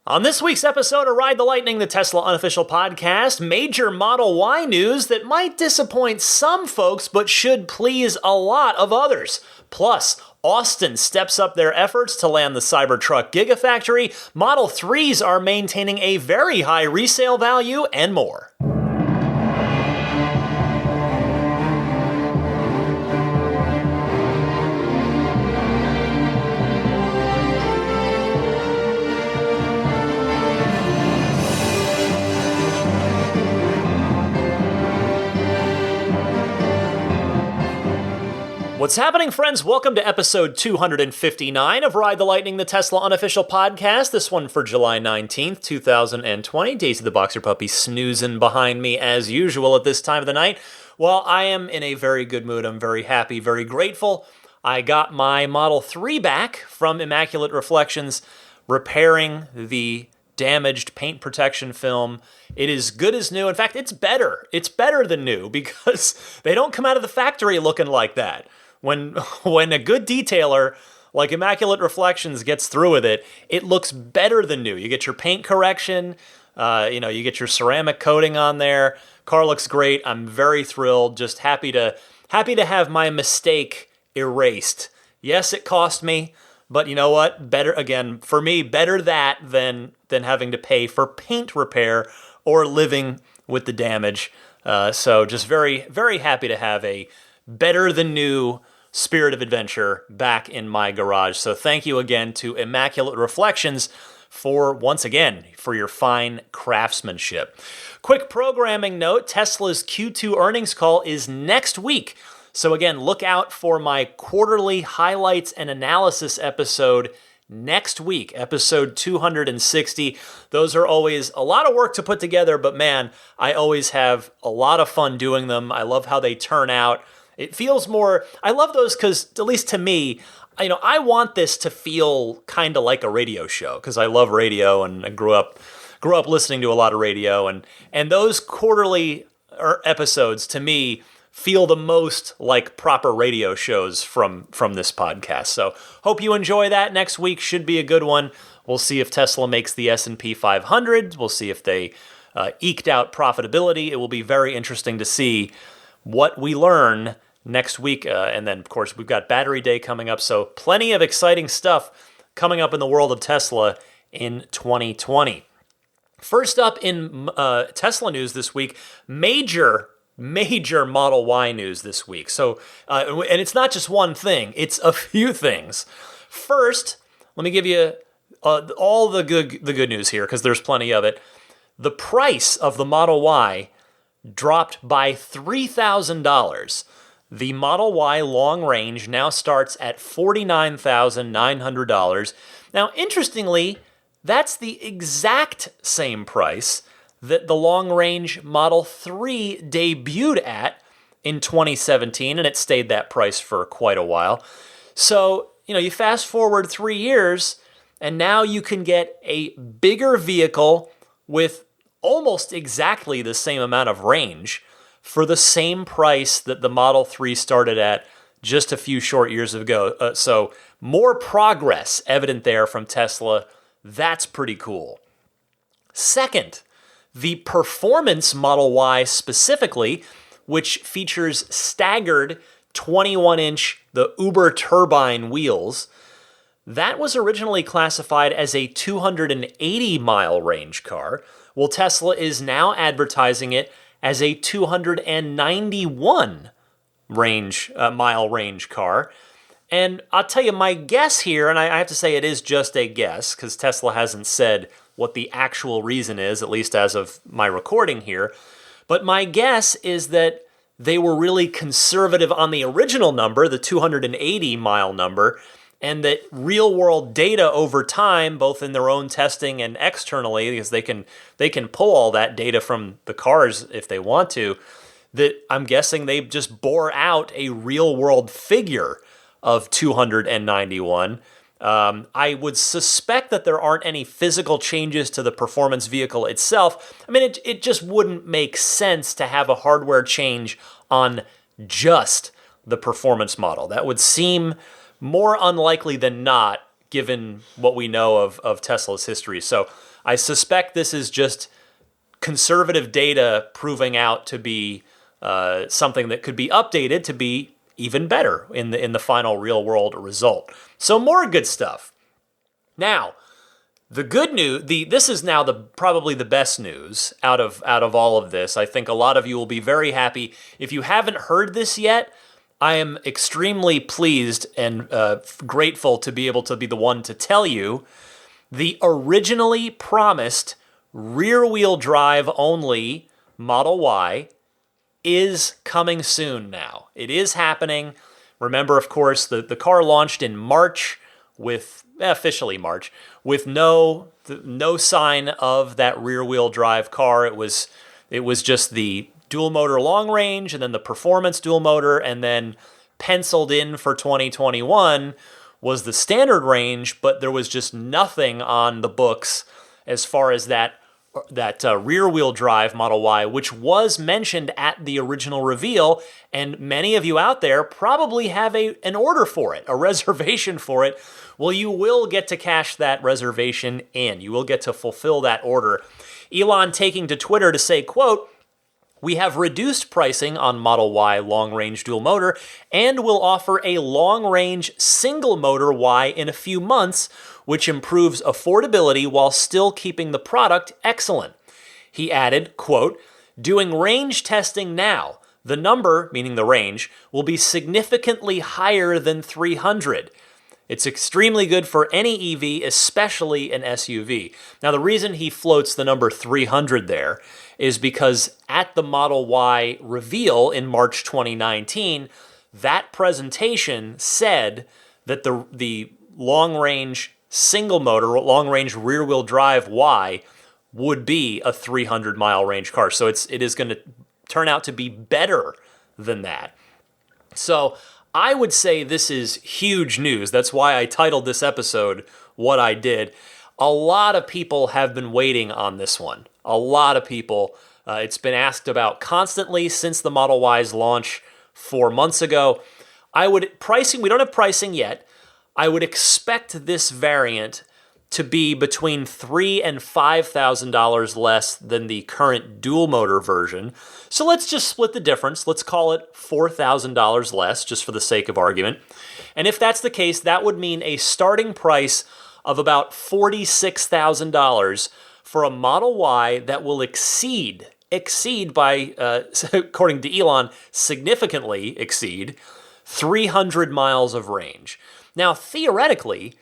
On this week's episode of Ride the Lightning, the Tesla unofficial podcast, major Model Y news that might disappoint some folks but should please a lot of others. Plus, Austin steps up their efforts to land the Cybertruck Gigafactory, Model 3s are maintaining a very high resale value, and more. What's happening, friends? Welcome to episode 259 of Ride the Lightning, the Tesla unofficial podcast. This one for July 19th, 2020. Daisy the Boxer Puppy snoozing behind me as usual at this time of the night. Well, I am in a very good mood. I'm very happy, very grateful. I got my Model 3 back from Immaculate Reflections, repairing the damaged paint protection film. It is good as new. In fact, it's better. It's better than new because they don't come out of the factory looking like that. When a good detailer like Immaculate Reflections gets through with it, it looks better than new. You get your paint correction, you get your ceramic coating on there. Car looks great. I'm very thrilled. Just happy to have my mistake erased. Yes, it cost me, but you know what? Better again for me. Better that than having to pay for paint repair or living with the damage. So just very, very happy to have a better than new Spirit of Adventure back in my garage. So thank you again to Immaculate Reflections once again for your fine craftsmanship. Quick programming note, Tesla's Q2 earnings call is next week. So again, look out for my quarterly highlights and analysis episode next week, episode 260. Those are always a lot of work to put together, but man, I always have a lot of fun doing them. I love how they turn out. It feels more, I love those because, at least to me, I want this to feel kind of like a radio show because I love radio and I grew up listening to a lot of radio, and those quarterly episodes to me feel the most like proper radio shows from this podcast. So hope you enjoy that. Next week should be a good one. We'll see if Tesla makes the S&P 500. We'll see if they eked out profitability. It will be very interesting to see what we learn next week. And then, of course, we've got Battery Day coming up. So plenty of exciting stuff coming up in the world of Tesla in 2020. First up in Tesla news this week, major Model Y news this week. So, and it's not just one thing, it's a few things. First, let me give you all the good news here because there's plenty of it. The price of the Model Y dropped by $3,000. The Model Y long range now starts at $49,900. Now, interestingly, that's the exact same price that the long range Model 3 debuted at in 2017, and it stayed that price for quite a while. So, you fast forward 3 years, and now you can get a bigger vehicle with almost exactly the same amount of range for the same price that the Model 3 started at just a few short years ago. So more progress evident there from Tesla. That's pretty cool. Second, the performance Model Y specifically, which features staggered 21-inch, the Uber turbine wheels, that was originally classified as a 280-mile range car. Well, Tesla is now advertising it as a 291 mile range car. And I'll tell you my guess here, and I have to say it is just a guess because Tesla hasn't said what the actual reason is, at least as of my recording here. But my guess is that they were really conservative on the original number, the 280 mile number, and that real-world data over time, both in their own testing and externally, because they can pull all that data from the cars if they want to, that I'm guessing they just bore out a real-world figure of 291. I would suspect that there aren't any physical changes to the performance vehicle itself. I mean, it just wouldn't make sense to have a hardware change on just the performance model. That would seem more unlikely than not, given what we know of Tesla's history. So I suspect this is just conservative data proving out to be something that could be updated to be even better in the final real world result. So more good stuff. Now, the good news, this is now probably the best news out of all of this. I think a lot of you will be very happy. If you haven't heard this yet, I am extremely pleased and grateful to be able to be the one to tell you the originally promised rear-wheel drive only Model Y is coming soon now. It is happening. Remember, of course, the car launched in March officially March, with no sign of that rear-wheel drive car. It was just the dual motor long range and then the performance dual motor, and then penciled in for 2021 was the standard range, but there was just nothing on the books as far as that rear-wheel drive Model Y, which was mentioned at the original reveal, and many of you out there probably have an order for it, a reservation for it. Well, you will get to cash that reservation in. You will get to fulfill that order. Elon taking to Twitter to say, quote, "We have reduced pricing on Model Y long-range dual motor and will offer a long-range single motor Y in a few months, which improves affordability while still keeping the product excellent." He added, quote, "Doing range testing now. The number," meaning the range, "will be significantly higher than 300. It's extremely good for any EV, especially an SUV." Now, the reason he floats the number 300 there is because at the Model Y reveal in March 2019, that presentation said that the long-range single motor, long-range rear-wheel drive Y would be a 300-mile range car. So it is going to turn out to be better than that. So I would say this is huge news. That's why I titled this episode what I did. A lot of people have been waiting on this one. A lot of people. It's been asked about constantly since the Model Y's launch 4 months ago. We don't have pricing yet. I would expect this variant to be between $3,000 and $5,000 less than the current dual motor version. So let's just split the difference. Let's call it $4,000 less, just for the sake of argument. And if that's the case, that would mean a starting price of about $46,000 for a Model Y that will exceed by, according to Elon, significantly exceed 300 miles of range. Now, theoretically,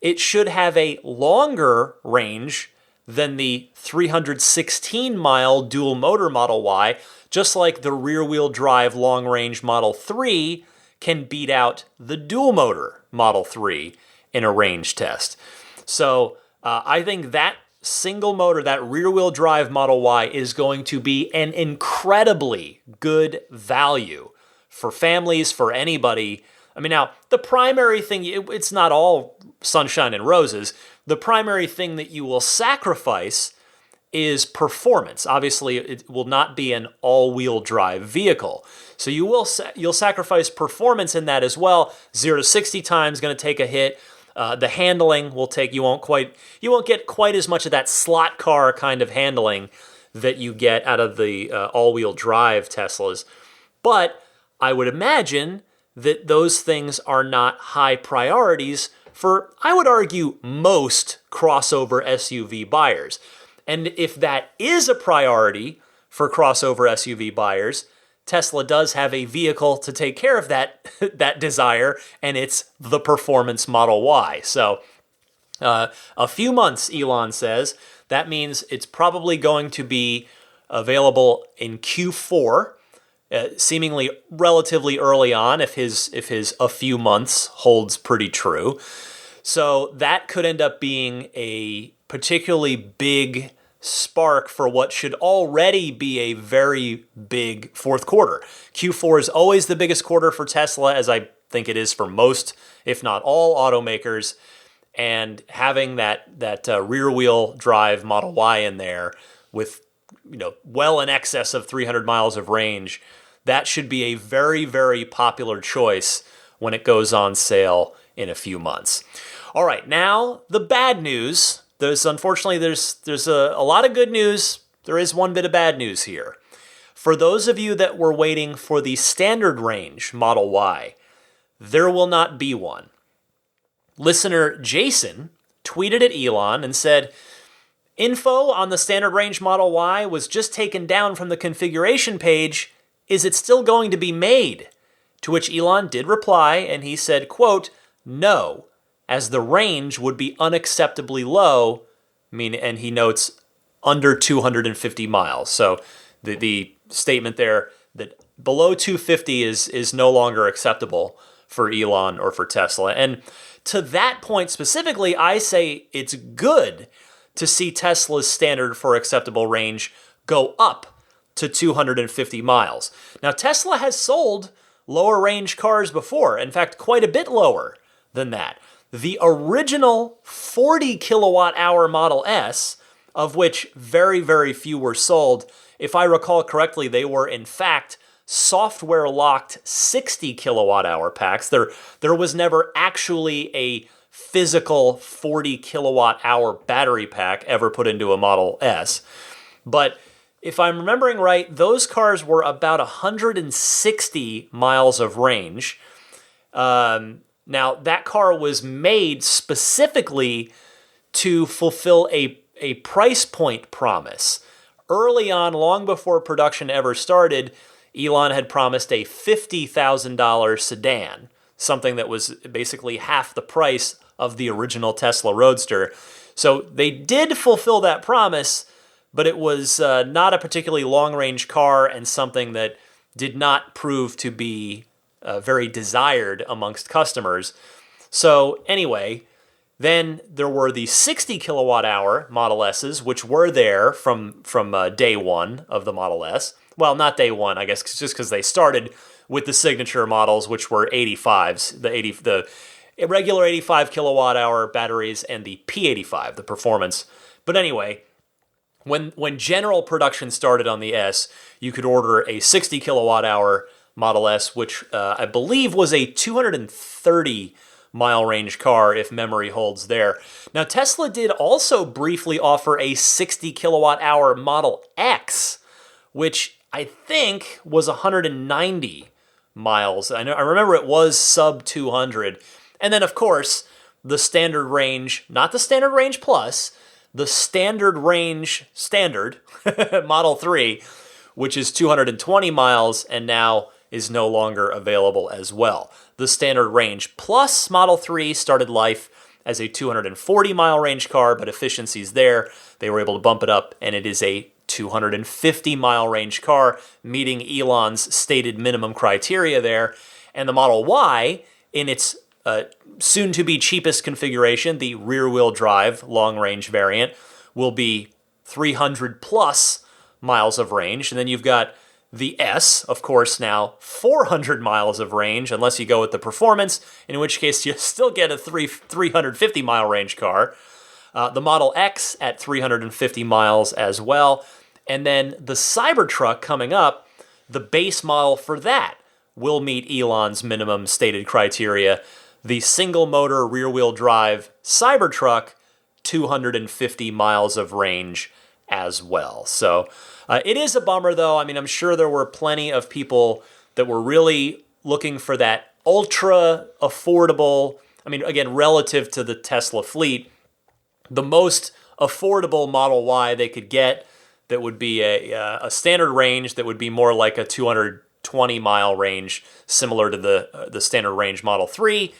it should have a longer range than the 316-mile dual motor Model Y, just like the rear-wheel drive long-range Model 3 can beat out the dual motor Model 3 in a range test. So I think that single motor, that rear-wheel drive Model Y, is going to be an incredibly good value for families, for anybody. I mean, now, the primary thing, it's not all sunshine and roses. The primary thing that you will sacrifice is performance. Obviously, it will not be an all-wheel drive vehicle. So you'll sacrifice performance in that as well. 0 to 60 time is going to take a hit. The handling will take, you won't get quite as much of that slot car kind of handling that you get out of the all-wheel drive Teslas. But I would imagine that those things are not high priorities for, I would argue, most crossover SUV buyers. And if that is a priority for crossover SUV buyers, Tesla does have a vehicle to take care of that desire, and it's the Performance Model Y. So a few months, Elon says. That means it's probably going to be available in Q4, seemingly relatively early on, if his a few months holds pretty true. So that could end up being a particularly big spark for what should already be a very big fourth quarter. Q4 is always the biggest quarter for Tesla, as I think it is for most, if not all, automakers. And having that rear-wheel drive Model Y in there with well in excess of 300 miles of range, that should be a very, very popular choice when it goes on sale in a few months. All right, now the bad news. There's a lot of good news. There is one bit of bad news here. For those of you that were waiting for the standard range Model Y, there will not be one. Listener Jason tweeted at Elon and said, info on the standard range Model Y was just taken down from the configuration page. Is it still going to be made? To which Elon did reply, and he said, quote, no, as the range would be unacceptably low, and he notes under 250 miles. So the statement there that below 250 is no longer acceptable for Elon or for Tesla. And to that point specifically, I say it's good to see Tesla's standard for acceptable range go up to 250 miles. Now, Tesla has sold lower range cars before, in fact, quite a bit lower than that. The original 40 kilowatt hour Model S, of which very, very few were sold, if I recall correctly, they were in fact software locked 60 kilowatt hour packs. There was never actually a physical 40 kilowatt hour battery pack ever put into a Model S. But if I'm remembering right, those cars were about 160 miles of range. Now, that car was made specifically to fulfill a price point promise. Early on, long before production ever started, Elon had promised a $50,000 sedan, something that was basically half the price of the original Tesla Roadster. So they did fulfill that promise, but it was not a particularly long-range car and something that did not prove to be very desired amongst customers. So anyway, then there were the 60 kilowatt hour Model S's, which were there from day one of the Model S. Well, not day one, I guess, just because they started with the signature models, which were 85s, the regular 85 kilowatt hour batteries and the P85, the performance. But anyway, when general production started on the S, you could order a 60 kilowatt hour Model S, which I believe was a 230 mile range car, if memory holds there. Now, Tesla did also briefly offer a 60 kilowatt hour Model X, which I think was 190 miles. I remember it was sub 200. And then, of course, the standard range, not the standard range plus, the standard range standard Model 3, which is 220 miles and now is no longer available as well. The standard range plus Model 3 started life as a 240 mile range car, but efficiencies there, they were able to bump it up, and it is a 250 mile range car, meeting Elon's stated minimum criteria there. And the Model Y, in its soon-to-be cheapest configuration, the rear-wheel drive long-range variant, will be 300 plus miles of range. And then you've got the S, of course, now 400 miles of range, unless you go with the performance, in which case you still get a 350 mile range car. The Model X at 350 miles as well. And then the Cybertruck coming up, the base model for that will meet Elon's minimum stated criteria. The single motor rear wheel drive Cybertruck, 250 miles of range as well. So it is a bummer, though. I mean, I'm sure there were plenty of people that were really looking for that ultra affordable, I mean, again, relative to the Tesla fleet, the most affordable Model Y they could get that would be a standard range that would be more like a 220 mile range, similar to the standard range Model 3.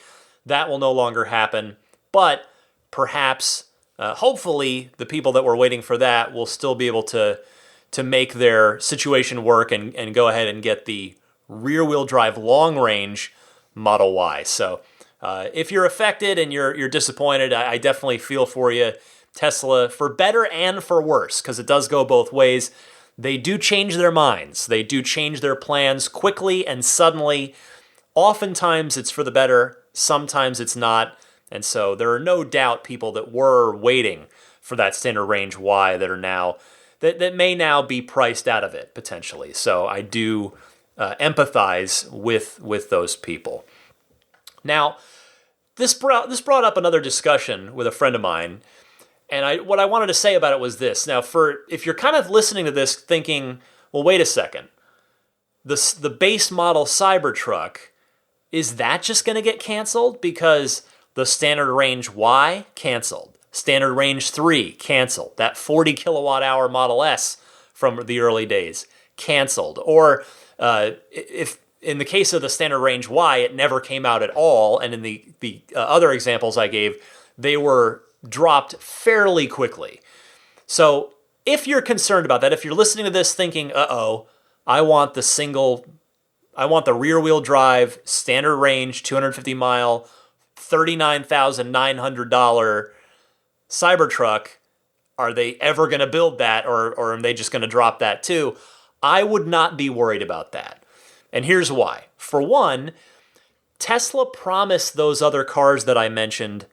That will no longer happen, but perhaps, hopefully, the people that were waiting for that will still be able to make their situation work and go ahead and get the rear-wheel drive long-range Model Y. So if you're affected and you're disappointed, I definitely feel for you. Tesla, for better and for worse, because it does go both ways, they do change their minds. They do change their plans quickly and suddenly. Oftentimes it's for the better, sometimes it's not. And so there are no doubt people that were waiting for that standard range Y that are now, that may now be priced out of it potentially. So I do empathize with those people. Now, this brought up another discussion with a friend of mine, and what I wanted to say about it was this. Now, if you're kind of listening to this thinking, well, wait a second, the base model Cybertruck, is that just going to get canceled? Because the standard range Y, canceled. Standard range 3, canceled. That 40 kilowatt hour Model S from the early days, canceled. Or if in the case of the standard range Y, it never came out at all, and in the other examples I gave, they were dropped fairly quickly. So if you're concerned about that, if you're listening to this thinking, I want the rear-wheel drive, standard range, 250 mile, $39,900 Cybertruck, are they ever going to build that, or are they just going to drop that too? I would not be worried about that. And here's why. For one, Tesla promised those other cars that I mentioned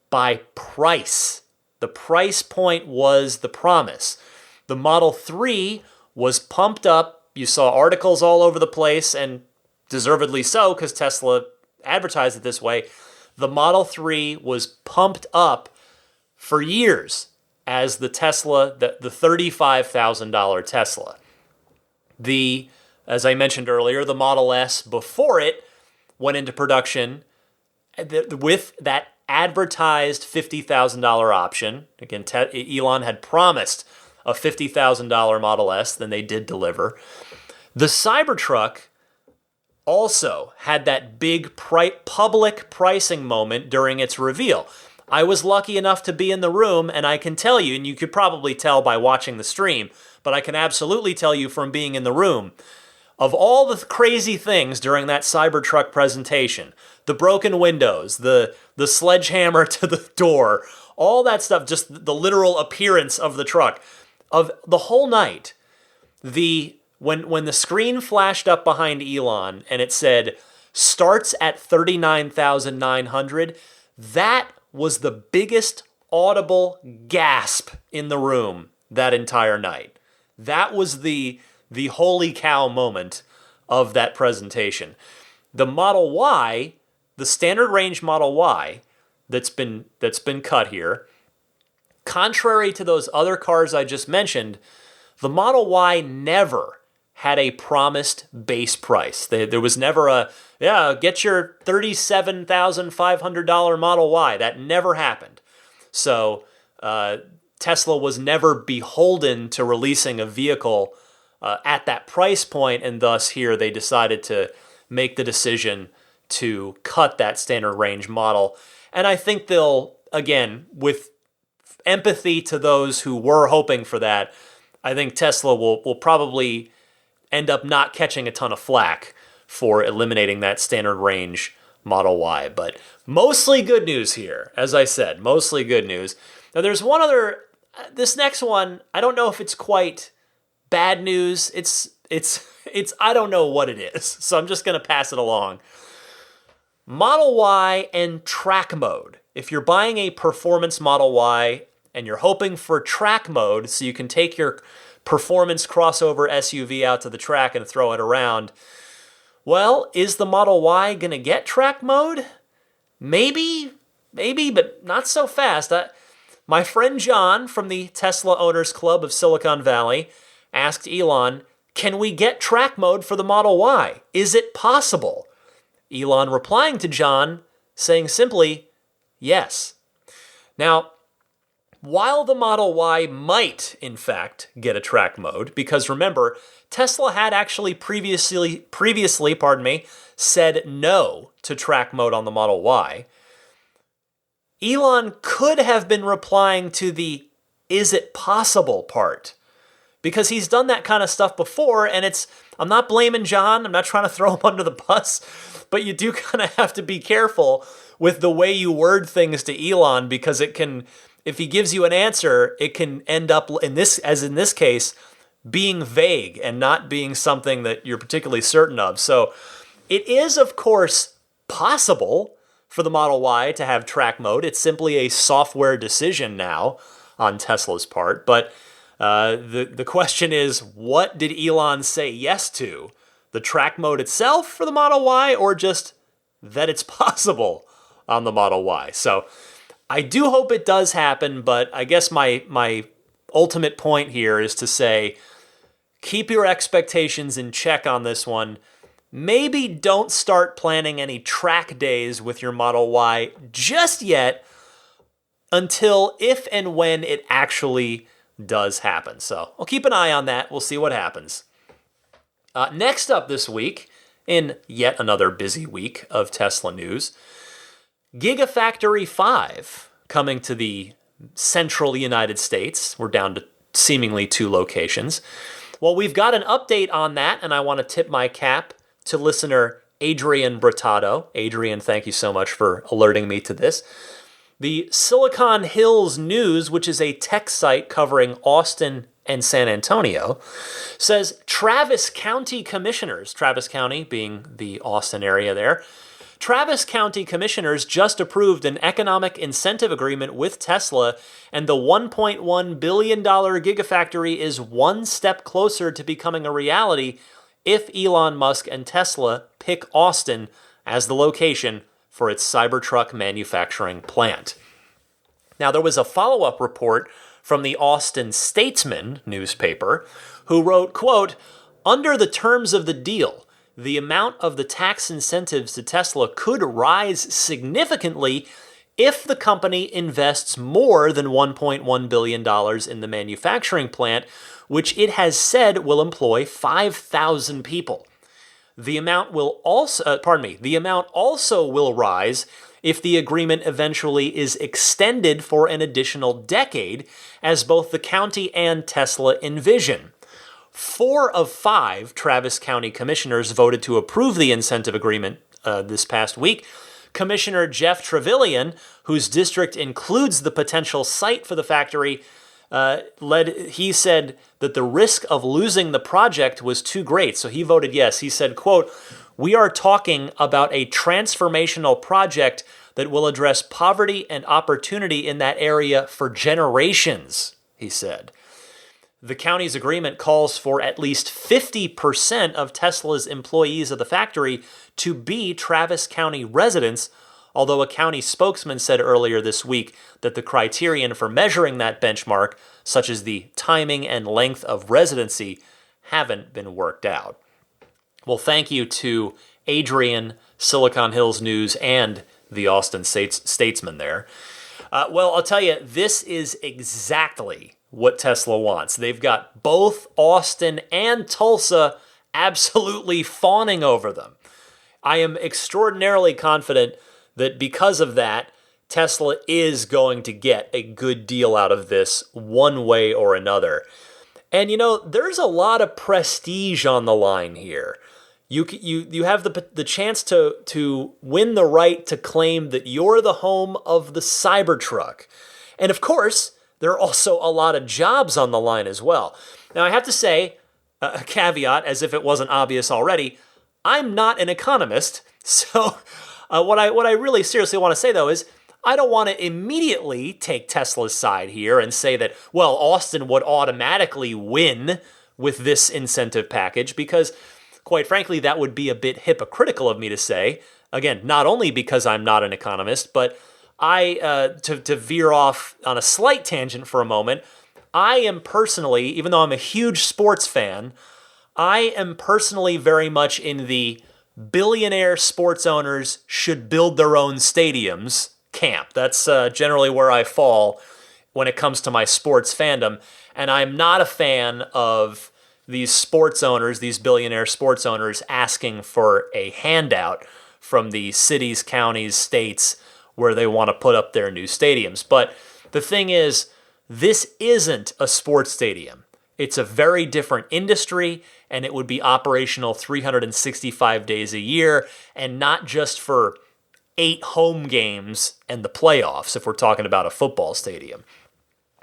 by price. The price point was the promise. The Model 3 was pumped up. You saw articles all over the place, and deservedly so, because Tesla advertised it this way. The Model 3 was pumped up for years as the Tesla, the $35,000 Tesla. As I mentioned earlier, the Model S before it went into production with that advertised $50,000 option. Again, Elon had promised a $50,000 Model S, then they did deliver. The Cybertruck also had that big public pricing moment during its reveal. I was lucky enough to be in the room, and I can tell you, and you could probably tell by watching the stream, but I can absolutely tell you from being in the room, of all the crazy things during that Cybertruck presentation, the broken windows, the sledgehammer to the door, all that stuff, just the literal appearance of the truck, of the whole night, when the screen flashed up behind Elon and it said, starts at $39,900, that was the biggest audible gasp in the room that entire night. That was the holy cow moment of that presentation. The Model Y, the standard range Model Y that's been cut here, contrary to those other cars I just mentioned, the Model Y never had a promised base price. There was never get your $37,500 Model Y. That never happened. So Tesla was never beholden to releasing a vehicle at that price point, and thus here they decided to make the decision to cut that standard range model. And I think they'll, again, with empathy to those who were hoping for that, I think Tesla will probably end up not catching a ton of flack for eliminating that standard range Model Y. But mostly good news here, as I said, mostly good news. Now there's one other, this next one, I don't know if it's quite bad news. It's I don't know what it is, so I'm just going to pass it along. Model Y and track mode. If you're buying a performance Model Y and you're hoping for track mode so you can take your performance crossover SUV out to the track and throw it around, well, is the Model Y going to get track mode? Maybe, but not so fast. My friend John from the Tesla Owners Club of Silicon Valley asked Elon, can we get track mode for the Model Y? Is it possible? Elon replying to John, saying simply, yes. Now, while the Model Y might, in fact, get a track mode, because remember, Tesla had actually previously, said no to track mode on the Model Y, Elon could have been replying to the is it possible part, because he's done that kind of stuff before, and I'm not blaming John, I'm not trying to throw him under the bus, but you do kind of have to be careful with the way you word things to Elon, because it can, if he gives you an answer, it can end up, in this case, being vague and not being something that you're particularly certain of. So it is, of course, possible for the Model Y to have track mode. It's simply a software decision now on Tesla's part. But the question is, what did Elon say yes to? The track mode itself for the Model Y, or just that it's possible on the Model Y. So I do hope it does happen, but I guess my ultimate point here is to say, keep your expectations in check on this one. Maybe don't start planning any track days with your Model Y just yet until if and when it actually does happen. So I'll keep an eye on that. We'll see what happens. Next up this week, in yet another busy week of Tesla news, Gigafactory 5 coming to the central United States. We're down to seemingly 2 locations. Well, we've got an update on that, and I want to tip my cap to listener Adrian Bratato. Adrian, thank you so much for alerting me to this. The Silicon Hills News, which is a tech site covering Austin and San Antonio, says Travis County commissioners, Travis County being the Austin area there, Travis County commissioners just approved an economic incentive agreement with Tesla, and the $1.1 billion Gigafactory is one step closer to becoming a reality if Elon Musk and Tesla pick Austin as the location for its Cybertruck manufacturing plant. Now, there was a follow-up report from the Austin Statesman newspaper, who wrote, quote, "Under the terms of the deal, the amount of the tax incentives to Tesla could rise significantly if the company invests more than $1.1 billion in the manufacturing plant, which it has said will employ 5,000 people. The amount also will rise if the agreement eventually is extended for an additional decade, as both the county and Tesla envision. 4 of 5 Travis County commissioners voted to approve the incentive agreement this past week. Commissioner Jeff Trevelyan, whose district includes the potential site for the factory, he said that the risk of losing the project was too great, so he voted yes. He said, quote, "We are talking about a transformational project that will address poverty and opportunity in that area for generations," he said. The county's agreement calls for at least 50% of Tesla's employees of the factory to be Travis County residents, although a county spokesman said earlier this week that the criterion for measuring that benchmark, such as the timing and length of residency, haven't been worked out. Well, thank you to Adrian, Silicon Hills News, and the Austin Statesman there. Well, I'll tell you, this is exactly what Tesla wants. They've got both Austin and Tulsa absolutely fawning over them. I am extraordinarily confident that because of that, Tesla is going to get a good deal out of this one way or another. And there's a lot of prestige on the line here. You have the chance to win the right to claim that you're the home of the Cybertruck. And of course, there are also a lot of jobs on the line as well. Now, I have to say, a caveat, as if it wasn't obvious already, I'm not an economist, so what I really seriously want to say, though, is I don't want to immediately take Tesla's side here and say that, well, Austin would automatically win with this incentive package, because, quite frankly, that would be a bit hypocritical of me to say. Again, not only because I'm not an economist, but to veer off on a slight tangent for a moment, I am personally, even though I'm a huge sports fan, I am personally very much in the billionaire sports owners should build their own stadiums camp. That's generally where I fall when it comes to my sports fandom. And I'm not a fan of these sports owners, these billionaire sports owners, asking for a handout from the cities, counties, states where they want to put up their new stadiums. But the thing is, this isn't a sports stadium. It's a very different industry, and it would be operational 365 days a year, and not just for 8 home games and the playoffs, if we're talking about a football stadium.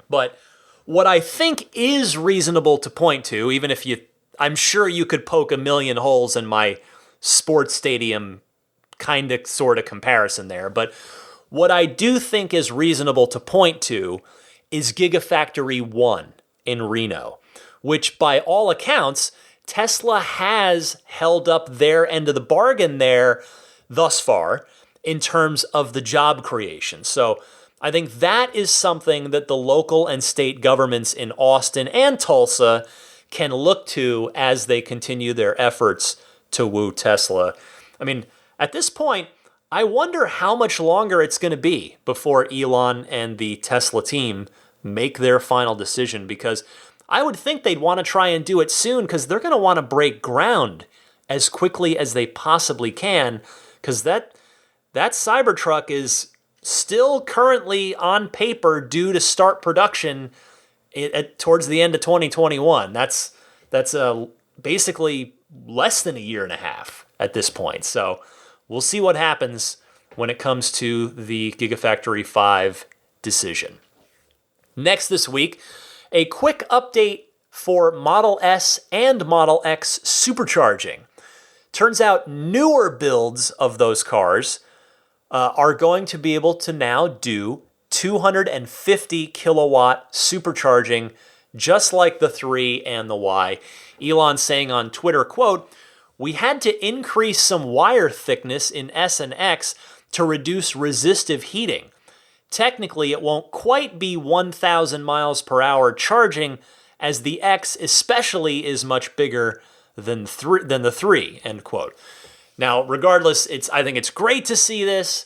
But what I think is reasonable to point to, even if I'm sure you could poke a million holes in my sports stadium kind of sort of comparison there, but what I do think is reasonable to point to is Gigafactory 1 in Reno, which by all accounts, Tesla has held up their end of the bargain there thus far, in terms of the job creation. So I think that is something that the local and state governments in Austin and Tulsa can look to as they continue their efforts to woo Tesla. I mean, at this point, I wonder how much longer it's going to be before Elon and the Tesla team make their final decision, because I would think they'd want to try and do it soon, because they're going to want to break ground as quickly as they possibly can, because that Cybertruck is still currently on paper due to start production towards the end of 2021. That's basically less than a year and a half at this point. So we'll see what happens when it comes to the Gigafactory 5 decision. Next this week, a quick update for Model S and Model X supercharging. Turns out newer builds of those cars are going to be able to now do 250 kilowatt supercharging, just like the 3 and the Y. Elon saying on Twitter, quote, "We had to increase some wire thickness in S and X to reduce resistive heating. Technically, it won't quite be 1,000 miles per hour charging, as the X especially is much bigger than the 3, end quote. Now, regardless, I think it's great to see this,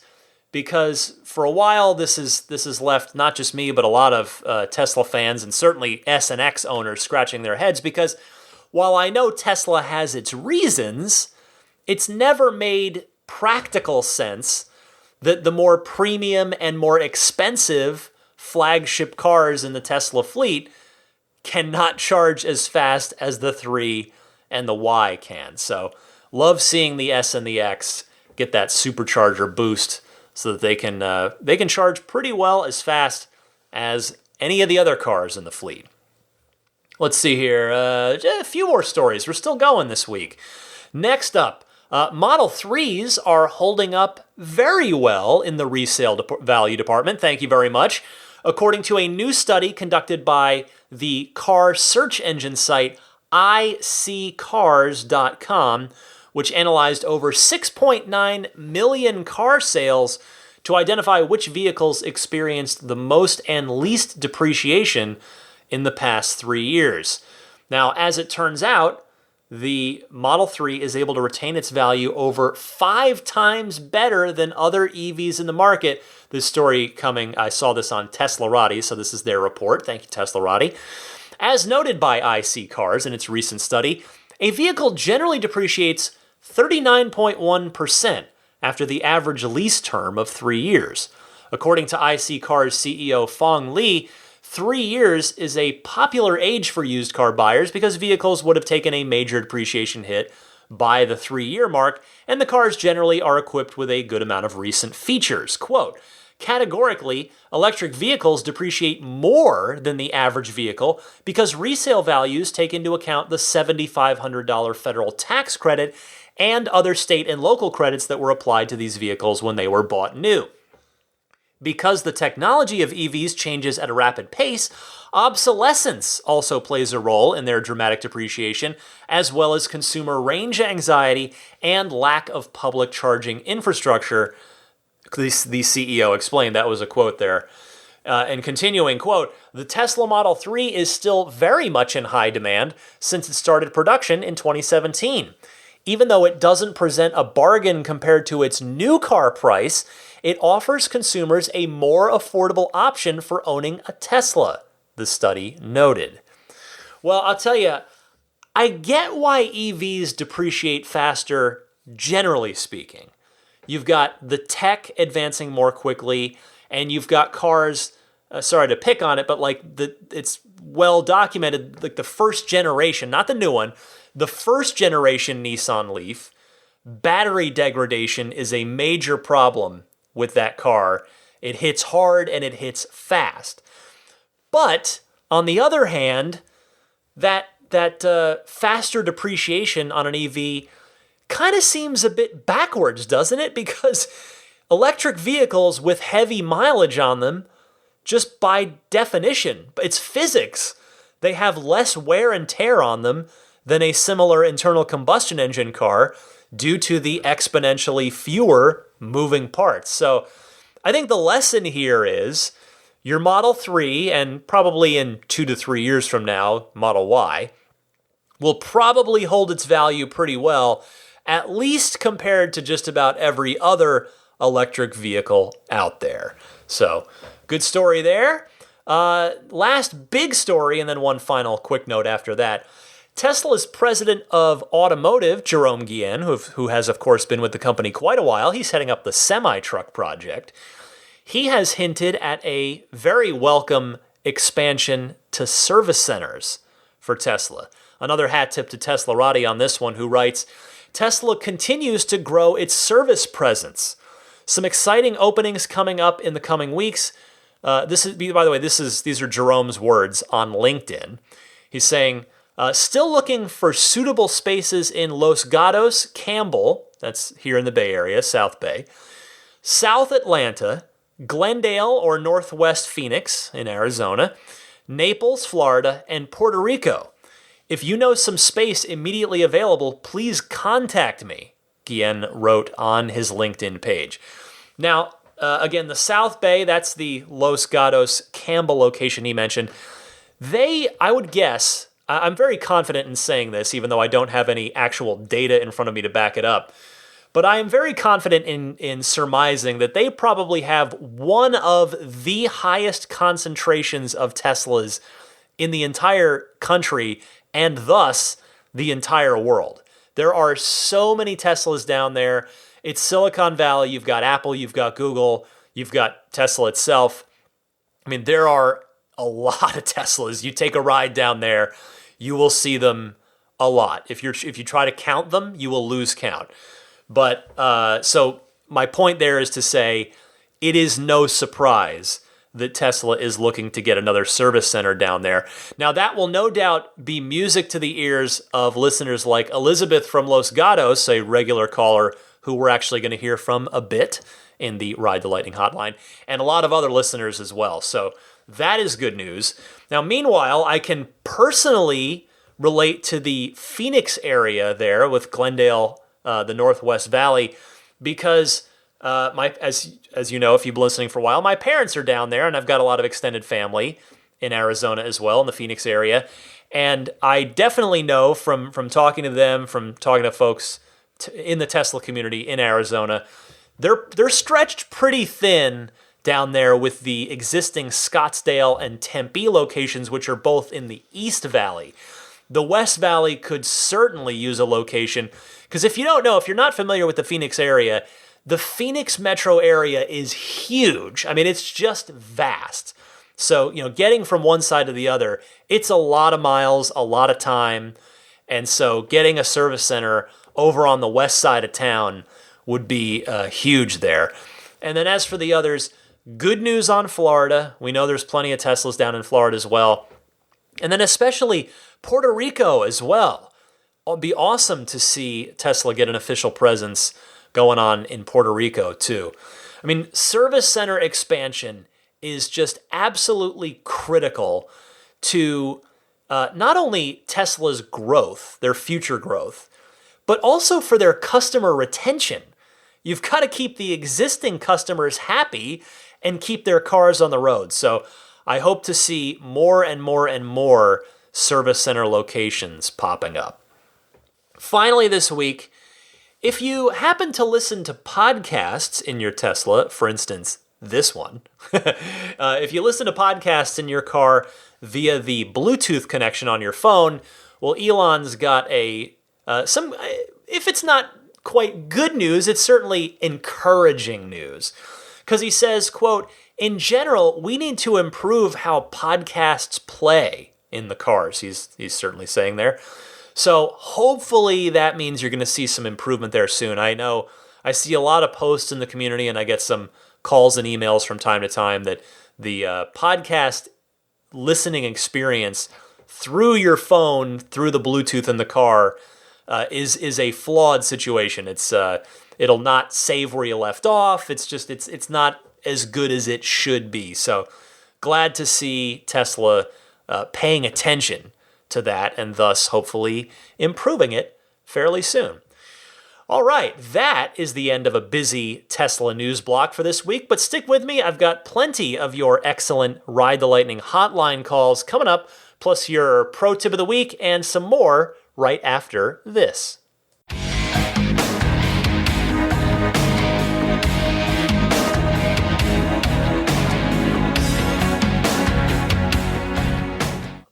because for a while this has left not just me but a lot of Tesla fans and certainly S and X owners scratching their heads, because while I know Tesla has its reasons, it's never made practical sense that the more premium and more expensive flagship cars in the Tesla fleet cannot charge as fast as the 3 and the Y can. So love seeing the S and the X get that supercharger boost so that they can charge pretty well as fast as any of the other cars in the fleet. Let's see here. A few more stories. We're still going this week. Next up, Model 3s are holding up very well in the resale value department. Thank you very much. According to a new study conducted by the car search engine site iSeeCars.com, which analyzed over 6.9 million car sales to identify which vehicles experienced the most and least depreciation in the past 3 years. Now, as it turns out, the Model 3 is able to retain its value over 5 times better than other EVs in the market. This story I saw this on Teslarati, so this is their report. Thank you, Teslarati. As noted by IC Cars in its recent study, a vehicle generally depreciates 39.1% after the average lease term of 3 years. According to IC Cars CEO Fong Li, 3 years is a popular age for used car buyers because vehicles would have taken a major depreciation hit by the 3-year mark, and the cars generally are equipped with a good amount of recent features. Quote, "Categorically, electric vehicles depreciate more than the average vehicle because resale values take into account the $7,500 federal tax credit and other state and local credits that were applied to these vehicles when they were bought new. Because the technology of EVs changes at a rapid pace, obsolescence also plays a role in their dramatic depreciation, as well as consumer range anxiety and lack of public charging infrastructure," the CEO explained. That was a quote there. And continuing, quote, "The Tesla Model 3 is still very much in high demand since it started production in 2017. Even though it doesn't present a bargain compared to its new car price, it offers consumers a more affordable option for owning a Tesla," the study noted. Well, I'll tell you, I get why EVs depreciate faster, generally speaking. You've got the tech advancing more quickly, and you've got cars, sorry to pick on it, but it's well documented, like the first generation, not the new one, the first generation Nissan Leaf, battery degradation is a major problem with that car. It hits hard and it hits fast. But on the other hand, that faster depreciation on an EV kind of seems a bit backwards, doesn't it? Because electric vehicles with heavy mileage on them, just by definition, it's physics, they have less wear and tear on them than a similar internal combustion engine car, due to the exponentially fewer moving parts. So I think the lesson here is your Model 3, and probably in 2 to 3 years from now, Model Y, will probably hold its value pretty well, at least compared to just about every other electric vehicle out there. So, good story there. Last big story, and then one final quick note after that. Tesla's president of automotive, Jerome Guillen, who has, of course, been with the company quite a while, he's heading up the semi-truck project. He has hinted at a very welcome expansion to service centers for Tesla. Another hat tip to Teslarati on this one, who writes, Tesla continues to grow its service presence. Some exciting openings coming up in the coming weeks. This is, by the way, these are Jerome's words on LinkedIn. He's saying, still looking for suitable spaces in Los Gatos, Campbell, that's here in the Bay Area, South Bay, South Atlanta, Glendale or Northwest Phoenix in Arizona, Naples, Florida, and Puerto Rico. If you know some space immediately available, please contact me, Guillen wrote on his LinkedIn page. Now, again, the South Bay, that's the Los Gatos Campbell location he mentioned. I would guess, I'm very confident in saying this, even though I don't have any actual data in front of me to back it up, but I am very confident in surmising that they probably have one of the highest concentrations of Teslas in the entire country, and thus the entire world. There are so many Teslas down there. It's Silicon Valley. You've got Apple, you've got Google, you've got Tesla itself. I mean, there are a lot of Teslas. You take a ride down there, you will see them a lot. If you try to count them, you will lose count. But so my point there is to say it is no surprise that Tesla is looking to get another service center down there. Now, that will no doubt be music to the ears of listeners like Elizabeth from Los Gatos, a regular caller who we're actually going to hear from a bit in the Ride the Lightning hotline, and a lot of other listeners as well. So that is good news. Now, meanwhile, I can personally relate to the Phoenix area there with Glendale, the Northwest Valley, because as you know, if you've been listening for a while, my parents are down there, and I've got a lot of extended family in Arizona as well, in the Phoenix area. And I definitely know from talking to them, from talking to folks in the Tesla community in Arizona, they're stretched pretty thin down there with the existing Scottsdale and Tempe locations, which are both in the East Valley. The West Valley could certainly use a location, because if you don't know, if you're not familiar with the Phoenix area, the Phoenix metro area is huge. I mean, it's just vast. So, getting from one side to the other, it's a lot of miles, a lot of time. And so getting a service center over on the west side of town would be huge there. And then as for the others, good news on Florida. We know there's plenty of Teslas down in Florida as well. And then especially Puerto Rico as well. It'd be awesome to see Tesla get an official presence going on in Puerto Rico too. I mean, service center expansion is just absolutely critical to not only Tesla's growth, their future growth, but also for their customer retention. You've got to keep the existing customers happy and keep their cars on the road. So I hope to see more and more and more service center locations popping up. Finally this week, if you happen to listen to podcasts in your Tesla, for instance, this one, if you listen to podcasts in your car via the Bluetooth connection on your phone, well, Elon's got some, if it's not quite good news, it's certainly encouraging news. Because he says, quote, in general, we need to improve how podcasts play in the cars, he's certainly saying there. So hopefully that means you're going to see some improvement there soon. I know I see a lot of posts in the community, and I get some calls and emails from time to time that the podcast listening experience through your phone, through the Bluetooth in the car, is a flawed situation. It'll not save where you left off. It's not as good as it should be. So glad to see Tesla paying attention to that, and thus hopefully improving it fairly soon. All right, that is the end of a busy Tesla news block for this week, but stick with me. I've got plenty of your excellent Ride the Lightning hotline calls coming up, plus your pro tip of the week and some more right after this.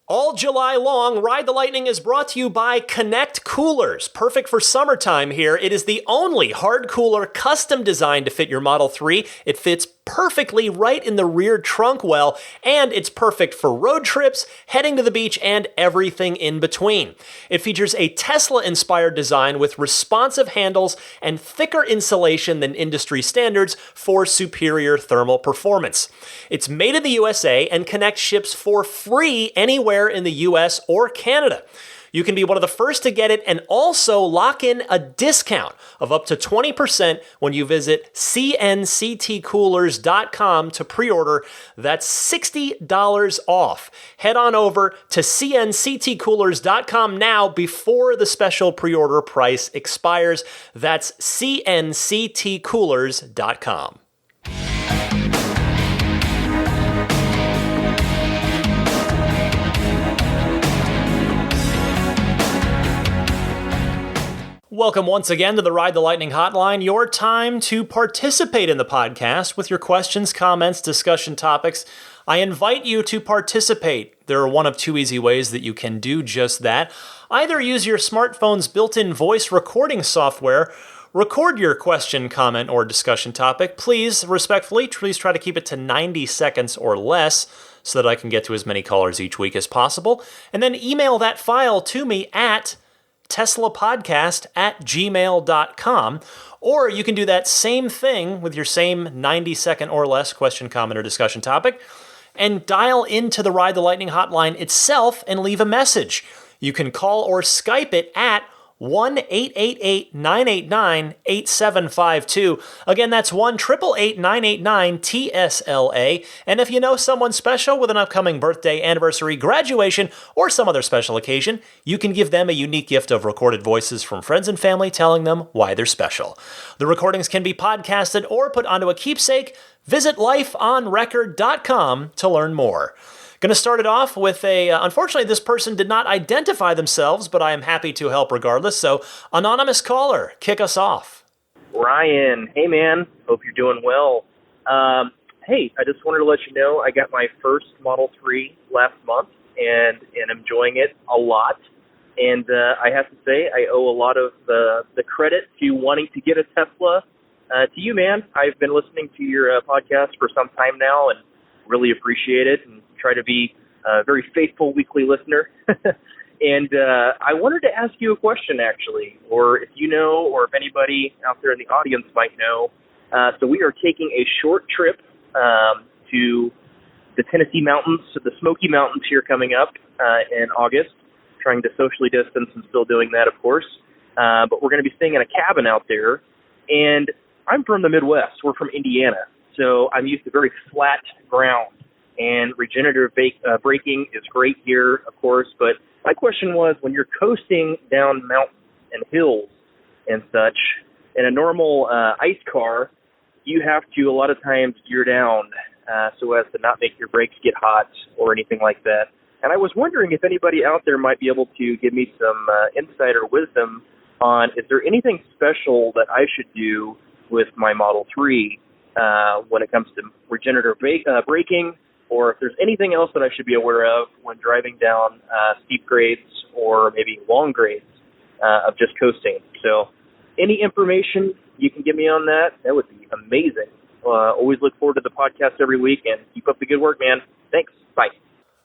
All July long, Ride the Lightning is brought to you by Connect Coolers. Perfect for summertime here. It is the only hard cooler custom designed to fit your Model 3. It fits perfectly right in the rear trunk well, and it's perfect for road trips, heading to the beach, and everything in between. It features a Tesla-inspired design with responsive handles and thicker insulation than industry standards for superior thermal performance. It's made in the USA, and Connect ships for free anywhere in the US or Canada. You can be one of the first to get it and also lock in a discount of up to 20% when you visit cnctcoolers.com to pre-order. That's $60 off. Head on over to cnctcoolers.com now before the special pre-order price expires. That's cnctcoolers.com. Welcome once again to the Ride the Lightning Hotline, your time to participate in the podcast with your questions, comments, discussion topics. I invite you to participate. There are one of two easy ways that you can do just that. Either use your smartphone's built-in voice recording software, record your question, comment, or discussion topic. Please, respectfully, please try to keep it to 90 seconds or less so that I can get to as many callers each week as possible. And then email that file to me at teslapodcast@gmail.com, or you can do that same thing with your same 90-second or less question, comment, or discussion topic and dial into the Ride the Lightning hotline itself and leave a message. You can call or Skype it at 1-888-989-8752. Again, that's 1-888-989-TSLA. And if you know someone special with an upcoming birthday, anniversary, graduation, or some other special occasion, you can give them a unique gift of recorded voices from friends and family telling them why they're special. The recordings can be podcasted or put onto a keepsake. Visit lifeonrecord.com to learn more. Going to start it off with unfortunately, this person did not identify themselves, but I am happy to help regardless. So, anonymous caller, kick us off. Ryan, hey man, hope you're doing well. Hey, I just wanted to let you know I got my first Model 3 last month and am enjoying it a lot. And I have to say, I owe a lot of the credit to wanting to get a Tesla to you, man. I've been listening to your podcast for some time now and really appreciate it and try to be a very faithful weekly listener. And I wanted to ask you a question, actually, or if you know, or if anybody out there in the audience might know. So we are taking a short trip to the Tennessee mountains, to the Smoky Mountains here coming up in August, trying to socially distance and still doing that, of course. But we're going to be staying in a cabin out there. And I'm from the Midwest. We're from Indiana. So I'm used to very flat ground. And regenerative braking is great here, of course. But my question was, when you're coasting down mountains and hills and such, in a normal ICE car, you have to a lot of times gear down so as to not make your brakes get hot or anything like that. And I was wondering if anybody out there might be able to give me some insight or wisdom on, is there anything special that I should do with my Model 3 when it comes to regenerative braking, or if there's anything else that I should be aware of when driving down steep grades or maybe long grades of just coasting. So any information you can give me on that, that would be amazing. Always look forward to the podcast every week, and keep up the good work, man. Thanks. Bye.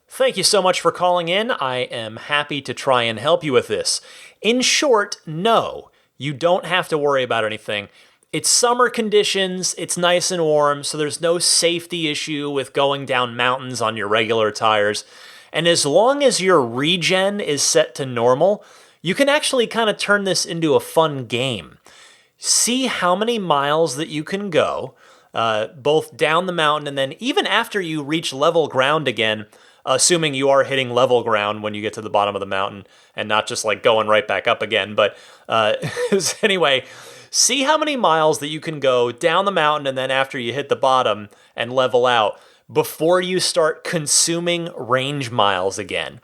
Thank you so much for calling in. I am happy to try and help you with this. In short, no, you don't have to worry about anything. It's summer conditions, it's nice and warm, so there's no safety issue with going down mountains on your regular tires. And as long as your regen is set to normal, you can actually kind of turn this into a fun game. See how many miles that you can go, both down the mountain and then even after you reach level ground again, assuming you are hitting level ground when you get to the bottom of the mountain and not just like going right back up again. But anyway, see how many miles that you can go down the mountain and then after you hit the bottom and level out before you start consuming range miles again.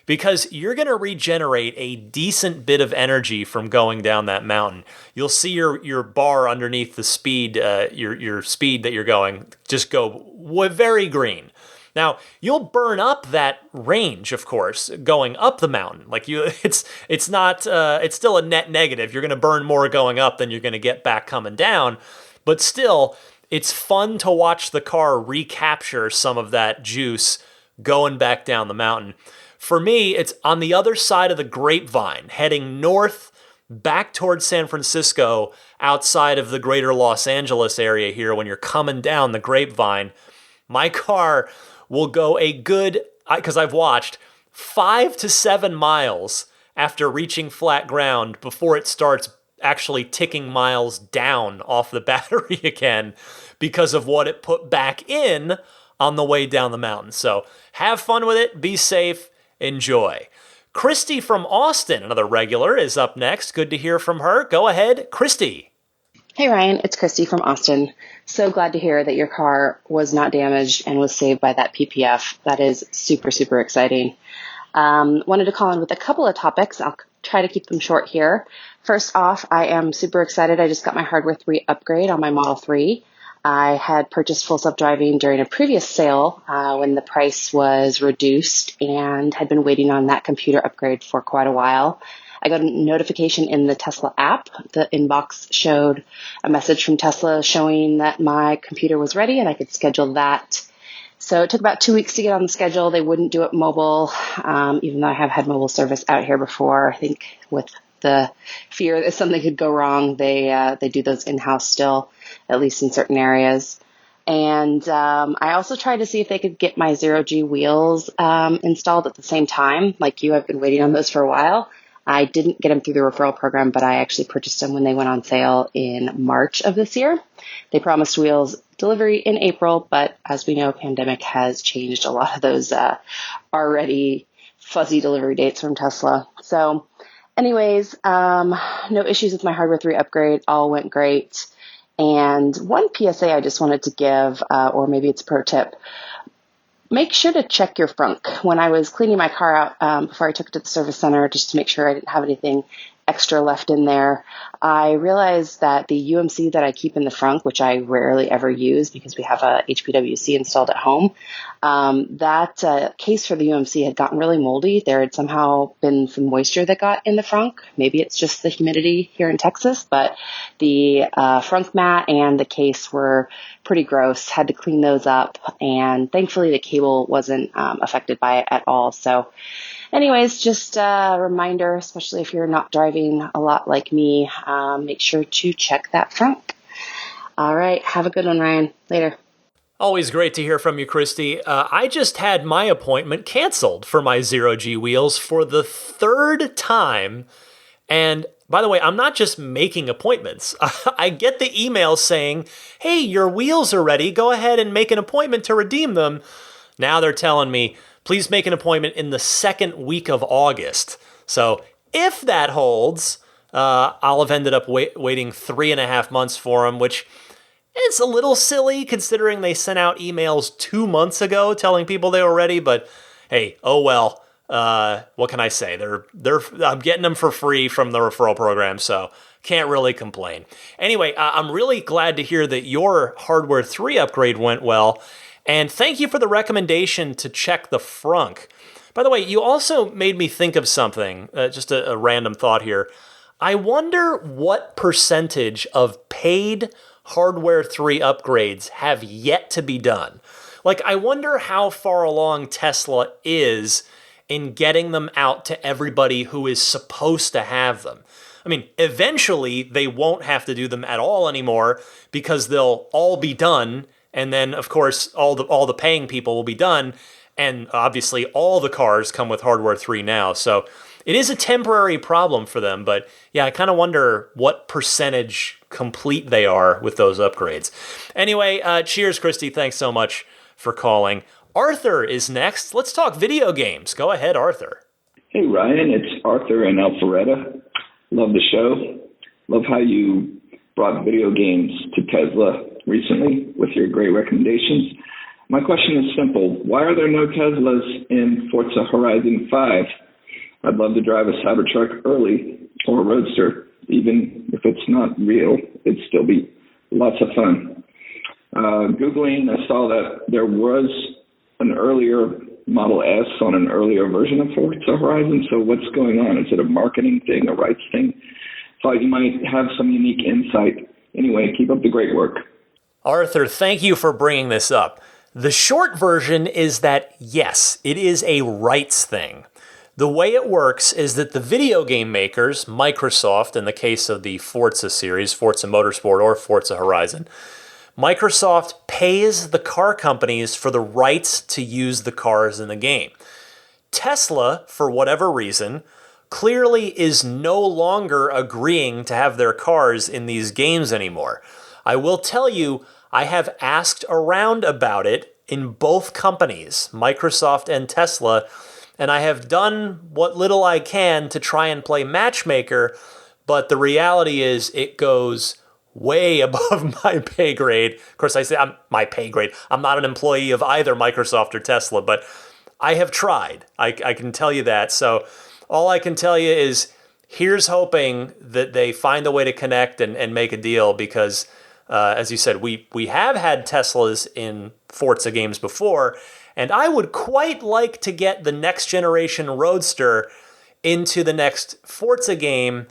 Because you're going to regenerate a decent bit of energy from going down that mountain. You'll see your bar underneath the speed, your speed that you're going, just go very green. Now, you'll burn up that range, of course, going up the mountain. Like it's still a net negative. You're going to burn more going up than you're going to get back coming down. But still, it's fun to watch the car recapture some of that juice going back down the mountain. For me, it's on the other side of the Grapevine, heading north back towards San Francisco, outside of the greater Los Angeles area here. When you're coming down the Grapevine, my car will go a good, because I've watched, 5 to 7 miles after reaching flat ground before it starts actually ticking miles down off the battery again because of what it put back in on the way down the mountain. So have fun with it, be safe, enjoy. Christy from Austin, another regular, is up next. Good to hear from her. Go ahead, Christy. Hey Ryan, it's Christy from Austin. So glad to hear that your car was not damaged and was saved by that PPF. That is super, super exciting. Wanted to call in with a couple of topics. I'll try to keep them short here. First off, I am super excited. I just got my Hardware 3 upgrade on my Model 3. I had purchased Full Self-Driving during a previous sale when the price was reduced and had been waiting on that computer upgrade for quite a while. I got a notification in the Tesla app. The inbox showed a message from Tesla showing that my computer was ready and I could schedule that. So it took about 2 weeks to get on the schedule. They wouldn't do it mobile, even though I have had mobile service out here before. I think with the fear that something could go wrong, they do those in-house still, at least in certain areas. And I also tried to see if they could get my 0G wheels installed at the same time. Like you, I've been waiting on those for a while. I didn't get them through the referral program, but I actually purchased them when they went on sale in March of this year. They promised wheels delivery in April, but as we know, pandemic has changed a lot of those already fuzzy delivery dates from Tesla. So anyways, no issues with my Hardware 3 upgrade. All went great. And one PSA I just wanted to give, or maybe it's a pro tip. Make sure to check your frunk. When I was cleaning my car out before I took it to the service center, just to make sure I didn't have anything extra left in there, I realized that the UMC that I keep in the frunk, which I rarely ever use because we have a HPWC installed at home, that case for the UMC had gotten really moldy. There had somehow been some moisture that got in the frunk. Maybe it's just the humidity here in Texas, but the frunk mat and the case were pretty gross. Had to clean those up, and thankfully the cable wasn't affected by it at all. So anyways, just a reminder, especially if you're not driving a lot like me, make sure to check that frunk. All right. Have a good one, Ryan. Later. Always great to hear from you, Christy. I just had my appointment canceled for my 0G wheels for the 3rd time. And by the way, I'm not just making appointments. I get the email saying, hey, your wheels are ready. Go ahead and make an appointment to redeem them. Now they're telling me, please make an appointment in the 2nd week of August. So if that holds, I'll have ended up waiting 3.5 months for them, which is a little silly considering they sent out emails 2 months ago telling people they were ready. But hey, oh well. What can I say? I'm getting them for free from the referral program, so can't really complain. Anyway, I'm really glad to hear that your Hardware 3 upgrade went well. And thank you for the recommendation to check the frunk. By the way, you also made me think of something, just a random thought here. I wonder what percentage of paid Hardware 3 upgrades have yet to be done. Like, I wonder how far along Tesla is in getting them out to everybody who is supposed to have them. I mean, eventually they won't have to do them at all anymore because they'll all be done. And then, of course, all the paying people will be done. And obviously, all the cars come with Hardware 3 now. So it is a temporary problem for them. But yeah, I kind of wonder what percentage complete they are with those upgrades. Anyway, cheers, Christy. Thanks so much for calling. Arthur is next. Let's talk video games. Go ahead, Arthur. Hey, Ryan. It's Arthur in Alpharetta. Love the show. Love how you brought video games to Tesla recently with your great recommendations. My question is simple. Why are there no Teslas in Forza Horizon 5? I'd love to drive a Cybertruck early or a Roadster. Even if it's not real, it'd still be lots of fun. Googling, I saw that there was an earlier Model S on an earlier version of Forza Horizon. So what's going on? Is it a marketing thing, a rights thing? Thought you might have some unique insight. Anyway, keep up the great work. Arthur, thank you for bringing this up. The short version is that, yes, it is a rights thing. The way it works is that the video game makers, Microsoft, in the case of the Forza series, Forza Motorsport or Forza Horizon, Microsoft pays the car companies for the rights to use the cars in the game. Tesla, for whatever reason, clearly is no longer agreeing to have their cars in these games anymore. I will tell you, I have asked around about it in both companies, Microsoft and Tesla, and I have done what little I can to try and play matchmaker, but the reality is it goes way above my pay grade. Of course, I say I'm my pay grade. I'm not an employee of either Microsoft or Tesla, but I have tried. I can tell you that. So all I can tell you is here's hoping that they find a way to connect and make a deal because, as you said, we have had Teslas in Forza games before, and I would quite like to get the next generation Roadster into the next Forza game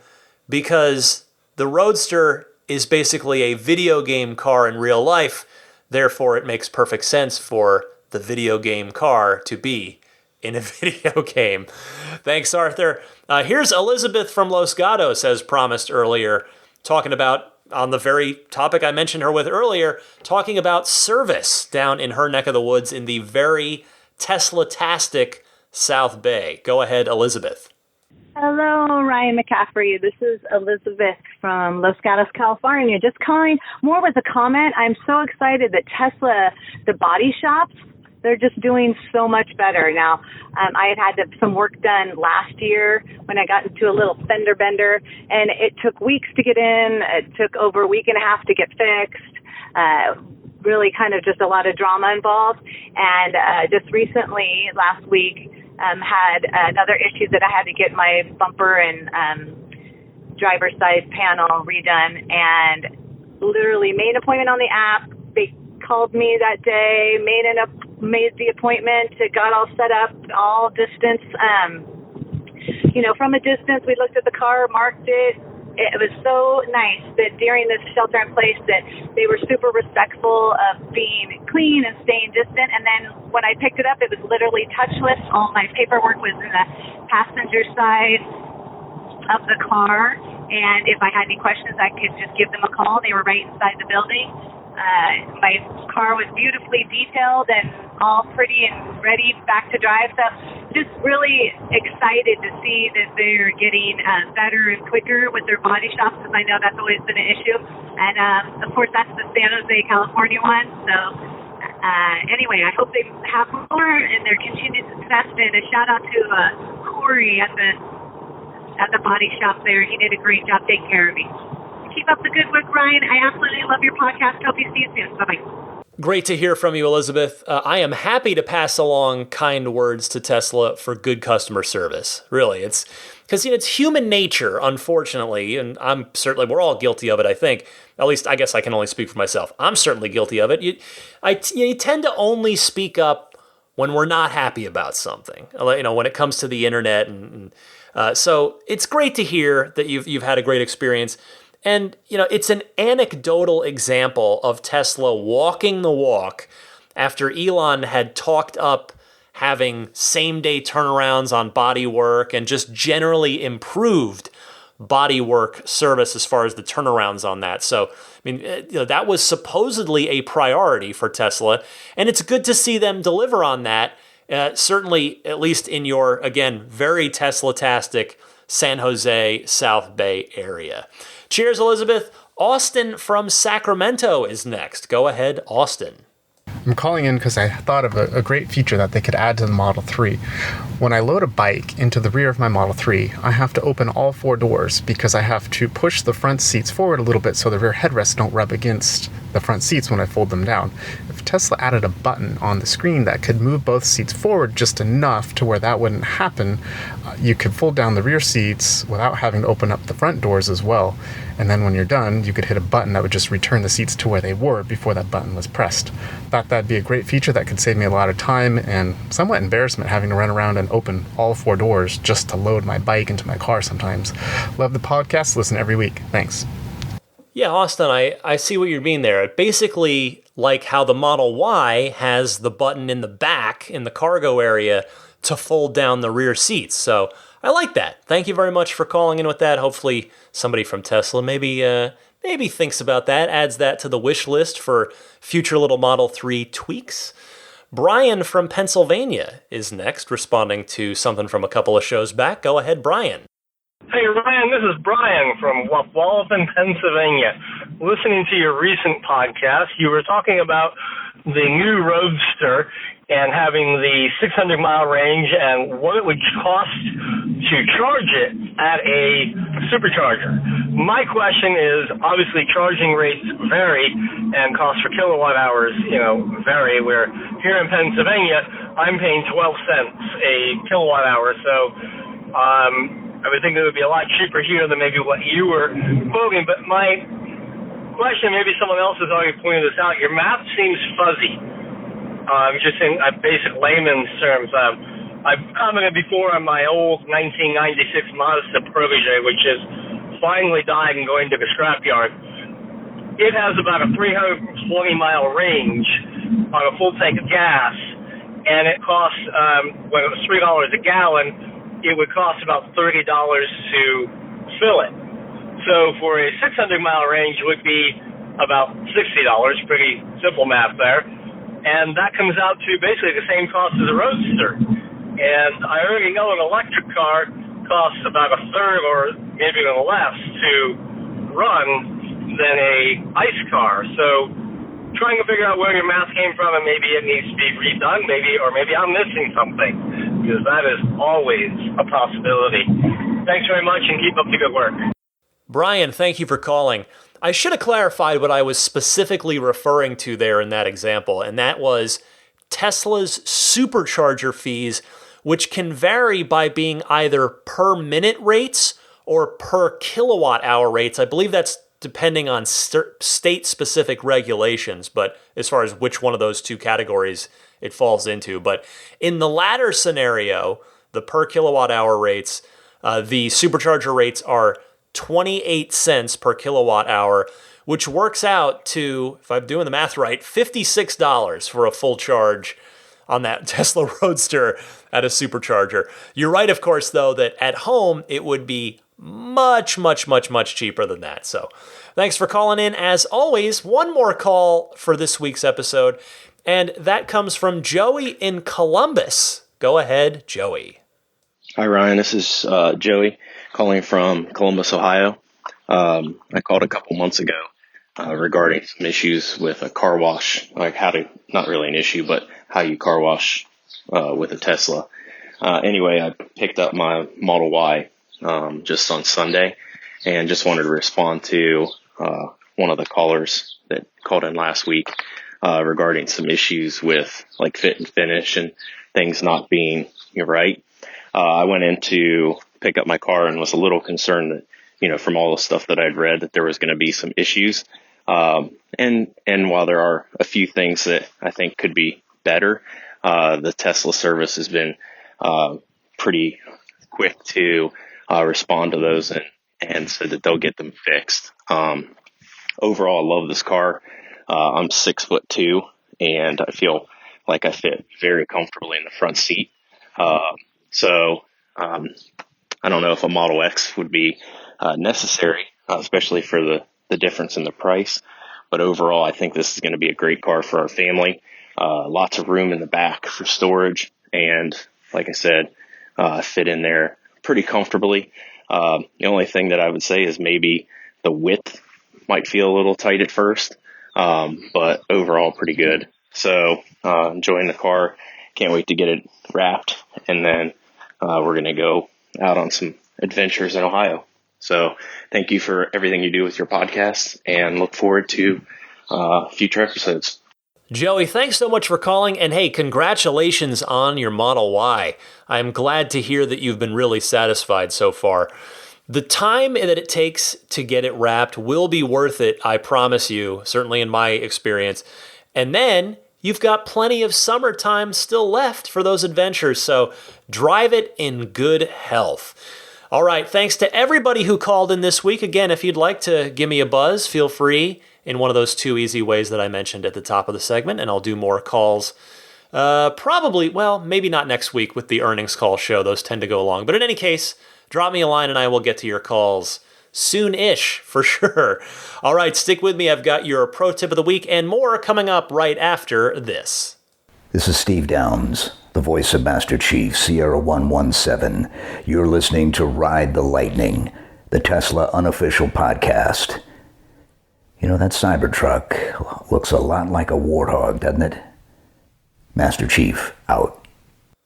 because the Roadster is basically a video game car in real life. Therefore, it makes perfect sense for the video game car to be in a video game. Thanks, Arthur. Here's Elizabeth from Los Gatos, as promised earlier, talking about, on the very topic I mentioned her with earlier, talking about service down in her neck of the woods in the very Tesla-tastic South Bay. Go ahead, Elizabeth. Hello, Ryan McCaffrey. This is Elizabeth from Los Gatos, California. Just calling more with a comment. I'm so excited that Tesla, the body shops, they're just doing so much better. Now, I had some work done last year when I got into a little fender bender, and it took weeks to get in. It took over a week and a half to get fixed. Really kind of just a lot of drama involved. And just recently, last week, had another issue that I had to get my bumper and driver's side panel redone, and literally made an appointment on the app. They called me that day, made the appointment, got all set up, all distance. From a distance, we looked at the car, marked it. It was so nice that during this shelter in place that they were super respectful of being clean and staying distant. And then when I picked it up, it was literally touchless. All my paperwork was in the passenger side of the car. And if I had any questions, I could just give them a call. They were right inside the building. My car was beautifully detailed and all pretty and ready back to drive. So just really excited to see that they're getting better and quicker with their body shops, because I know that's always been an issue. And, of course, that's the San Jose, California one. So anyway, I hope they have more and their continued success. And a shout-out to Corey at the body shop there. He did a great job taking care of me. Keep up the good work, Ryan. I absolutely love your podcast. Hope you see you soon. Bye-bye. Great to hear from you, Elizabeth. I am happy to pass along kind words to Tesla for good customer service. Really, it's because it's human nature, unfortunately, and we're all guilty of it, I think. At least, I guess I can only speak for myself. I'm certainly guilty of it. You tend to only speak up when we're not happy about something. When it comes to the internet, and so it's great to hear that you've had a great experience. And, it's an anecdotal example of Tesla walking the walk after Elon had talked up having same-day turnarounds on bodywork and just generally improved bodywork service as far as the turnarounds on that. So, that was supposedly a priority for Tesla, and it's good to see them deliver on that, certainly at least in your, again, very Tesla-tastic San Jose, South Bay area. Cheers, Elizabeth. Austin from Sacramento is next. Go ahead, Austin. I'm calling in because I thought of a great feature that they could add to the Model 3. When I load a bike into the rear of my Model 3, I have to open all 4 doors because I have to push the front seats forward a little bit so the rear headrests don't rub against the front seats when I fold them down. If Tesla added a button on the screen that could move both seats forward just enough to where that wouldn't happen, you could fold down the rear seats without having to open up the front doors as well. And then when you're done, you could hit a button that would just return the seats to where they were before that button was pressed. Thought that'd be a great feature that could save me a lot of time and somewhat embarrassment having to run around and open all 4 doors just to load my bike into my car sometimes. Love the podcast. Listen every week. Thanks. Yeah, Austin, I see what you're meaning there. Basically, like how the Model Y has the button in the back in the cargo area to fold down the rear seats. So I like that. Thank you very much for calling in with that. Hopefully somebody from Tesla maybe thinks about that, adds that to the wish list for future little Model 3 tweaks. Brian from Pennsylvania is next, responding to something from a couple of shows back. Go ahead, Brian. Hey, Ryan, this is Brian from Waltham, Pennsylvania. Listening to your recent podcast, you were talking about the new Roadster and having the 600-mile range and what it would cost to charge it at a supercharger. My question is, obviously, charging rates vary and costs per kilowatt hours, vary. Where here in Pennsylvania, I'm paying 12 cents a kilowatt hour, so I would think it would be a lot cheaper here than maybe what you were quoting. But my question, maybe someone else has already pointed this out, your math seems fuzzy. Just in basic layman's terms. I've commented before on my old 1996 Mazda Protege, which is finally dying and going to the scrapyard. It has about a 320-mile range on a full tank of gas, and it costs, when it was $3 a gallon, it would cost about $30 to fill it. So for a 600-mile range, it would be about $60, pretty simple math there. And that comes out to basically the same cost as a Roadster. And I already know an electric car costs about a third or maybe even less to run than a ICE car. So trying to figure out where your math came from, and maybe it needs to be redone, or maybe I'm missing something, because that is always a possibility. Thanks very much, and keep up the good work. Brian, thank you for calling. I should have clarified what I was specifically referring to there in that example, and that was Tesla's supercharger fees, which can vary by being either per minute rates or per kilowatt hour rates. I believe that's depending on state-specific regulations, but as far as which one of those two categories it falls into. But in the latter scenario, the per kilowatt hour rates, the supercharger rates are 28 cents per kilowatt hour, which works out to, if I'm doing the math right, $56 for a full charge on that Tesla Roadster at a supercharger. You're right, of course, though, that at home it would be much, much, much, much cheaper than that. So thanks for calling in. As always, one more call for this week's episode, and that comes from Joey in Columbus. Go ahead, Joey. Hi, Ryan. This is Joey calling from Columbus, Ohio. I called a couple months ago regarding some issues with a car wash, like not really an issue, but how you car wash with a Tesla. Anyway, I picked up my Model Y just on Sunday, and just wanted to respond to one of the callers that called in last week regarding some issues with like fit and finish and things not being right. I went in to pick up my car and was a little concerned that, from all the stuff that I'd read, that there was going to be some issues. And while there are a few things that I think could be better, the Tesla service has been pretty quick to respond to those and said that they'll get them fixed. Overall, I love this car. I'm 6'2", and I feel like I fit very comfortably in the front seat. So I don't know if a Model X would be necessary, especially for the difference in the price. But overall, I think this is going to be a great car for our family. Lots of room in the back for storage. And like I said, fit in there pretty comfortably. The only thing that I would say is maybe the width might feel a little tight at first, but overall pretty good. So enjoying the car. Can't wait to get it wrapped. And then we're going to go out on some adventures in Ohio. So thank you for everything you do with your podcast, and look forward to future episodes. Joey, thanks so much for calling, and hey, congratulations on your Model Y. I'm glad to hear that you've been really satisfied so far. The time that it takes to get it wrapped will be worth it, I promise you, certainly in my experience. And then you've got plenty of summertime still left for those adventures, so drive it in good health. All right, thanks to everybody who called in this week. Again, if you'd like to give me a buzz, feel free in one of those 2 easy ways that I mentioned at the top of the segment, and I'll do more calls. Probably, well, maybe not next week with the earnings call show. Those tend to go long. But in any case, drop me a line and I will get to your calls soon-ish, for sure. All right, stick with me. I've got your pro tip of the week and more coming up right after this. This is Steve Downs, the voice of Master Chief, Sierra 117. You're listening to Ride the Lightning, the Tesla unofficial podcast. You know, that Cybertruck looks a lot like a warthog, doesn't it? Master Chief, out.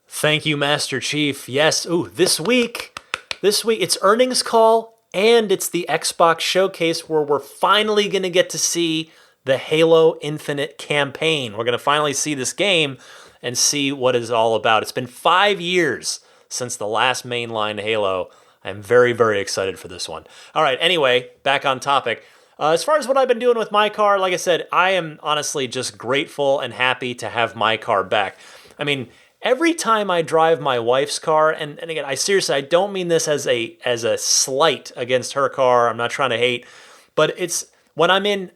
Thank you, Master Chief. Yes, this week, it's earnings call, and it's the Xbox showcase where we're finally going to get to see the Halo Infinite campaign. We're going to finally see this game and see what it's all about. It's been 5 years since the last mainline Halo. I'm very, very excited for this one. All right, anyway, back on topic. As far as what I've been doing with my car, like I said, I am honestly just grateful and happy to have my car back. I mean, every time I drive my wife's car, and again, I don't mean this as a slight against her car. I'm not trying to hate, but it's when I'm in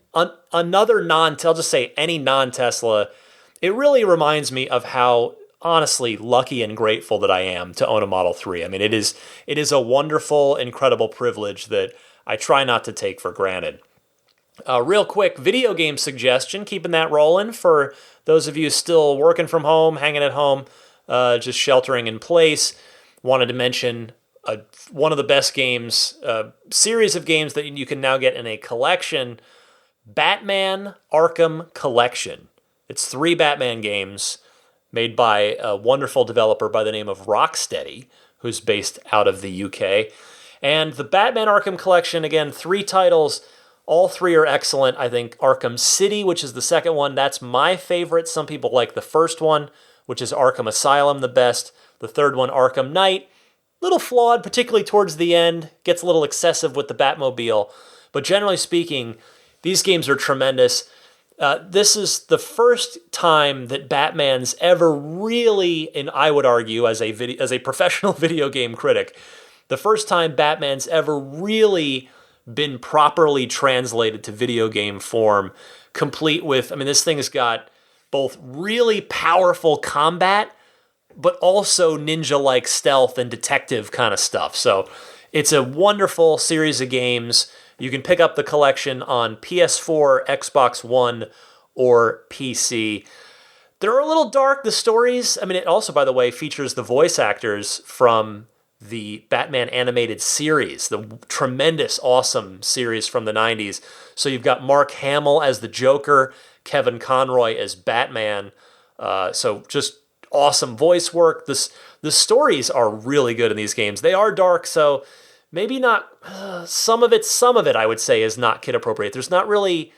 another I'll just say any non-Tesla, it really reminds me of how honestly lucky and grateful that I am to own a Model 3. I mean, it is a wonderful, incredible privilege that I try not to take for granted. Real quick video game suggestion, keeping that rolling for those of you still working from home, hanging at home, just sheltering in place. Wanted to mention one of the best games, series of games that you can now get in a collection, Batman Arkham Collection. It's 3 Batman games made by a wonderful developer by the name of Rocksteady, who's based out of the UK. And the Batman Arkham Collection, again, 3 titles. All 3 are excellent. I think Arkham City, which is the second one, that's my favorite. Some people like the first one, which is Arkham Asylum, the best. The third one, Arkham Knight, little flawed, particularly towards the end. Gets a little excessive with the Batmobile. But generally speaking, these games are tremendous. This is the first time that Batman's ever really, and I would argue as a professional video game critic, the first time Batman's ever really been properly translated to video game form, complete with, this thing has got both really powerful combat, but also ninja-like stealth and detective kind of stuff. So it's a wonderful series of games. You can pick up the collection on PS4, Xbox One, or PC. They're a little dark, the stories. It also, by the way, features the voice actors from the Batman animated series, the tremendous, awesome series from the 90s. So you've got Mark Hamill as the Joker, Kevin Conroy as Batman. So just awesome voice work. The stories are really good in these games. They are dark, so maybe not, some of it I would say is not kid appropriate. There's not really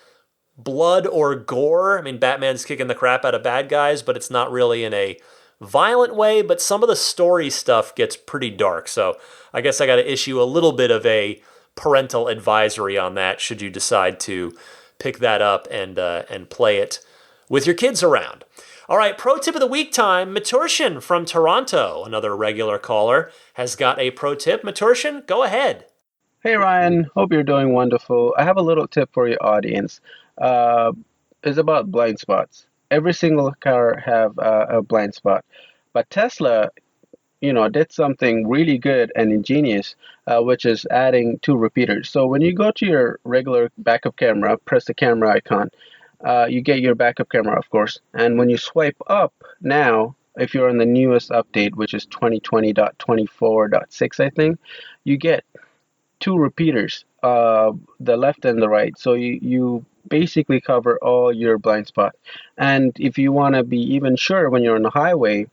blood or gore. Batman's kicking the crap out of bad guys, but it's not really in a violent way, but some of the story stuff gets pretty dark. So I guess I got to issue a little bit of a parental advisory on that should you decide to pick that up and play it with your kids around. All right, pro tip of the week time. Maturshan from Toronto, another regular caller, has got a pro tip. Maturshan, go ahead. Hey Ryan, hope you're doing wonderful. I have a little tip for your audience. It's about blind spots. Every single car have a blind spot, but Tesla, did something really good and ingenious, which is adding 2 repeaters. So when you go to your regular backup camera, press the camera icon, you get your backup camera, of course. And when you swipe up now, if you're on the newest update, which is 2020.24.6, I think, you get 2 repeaters, the left and the right. So you basically cover all your blind spot. And if you want to be even sure when you're on the highway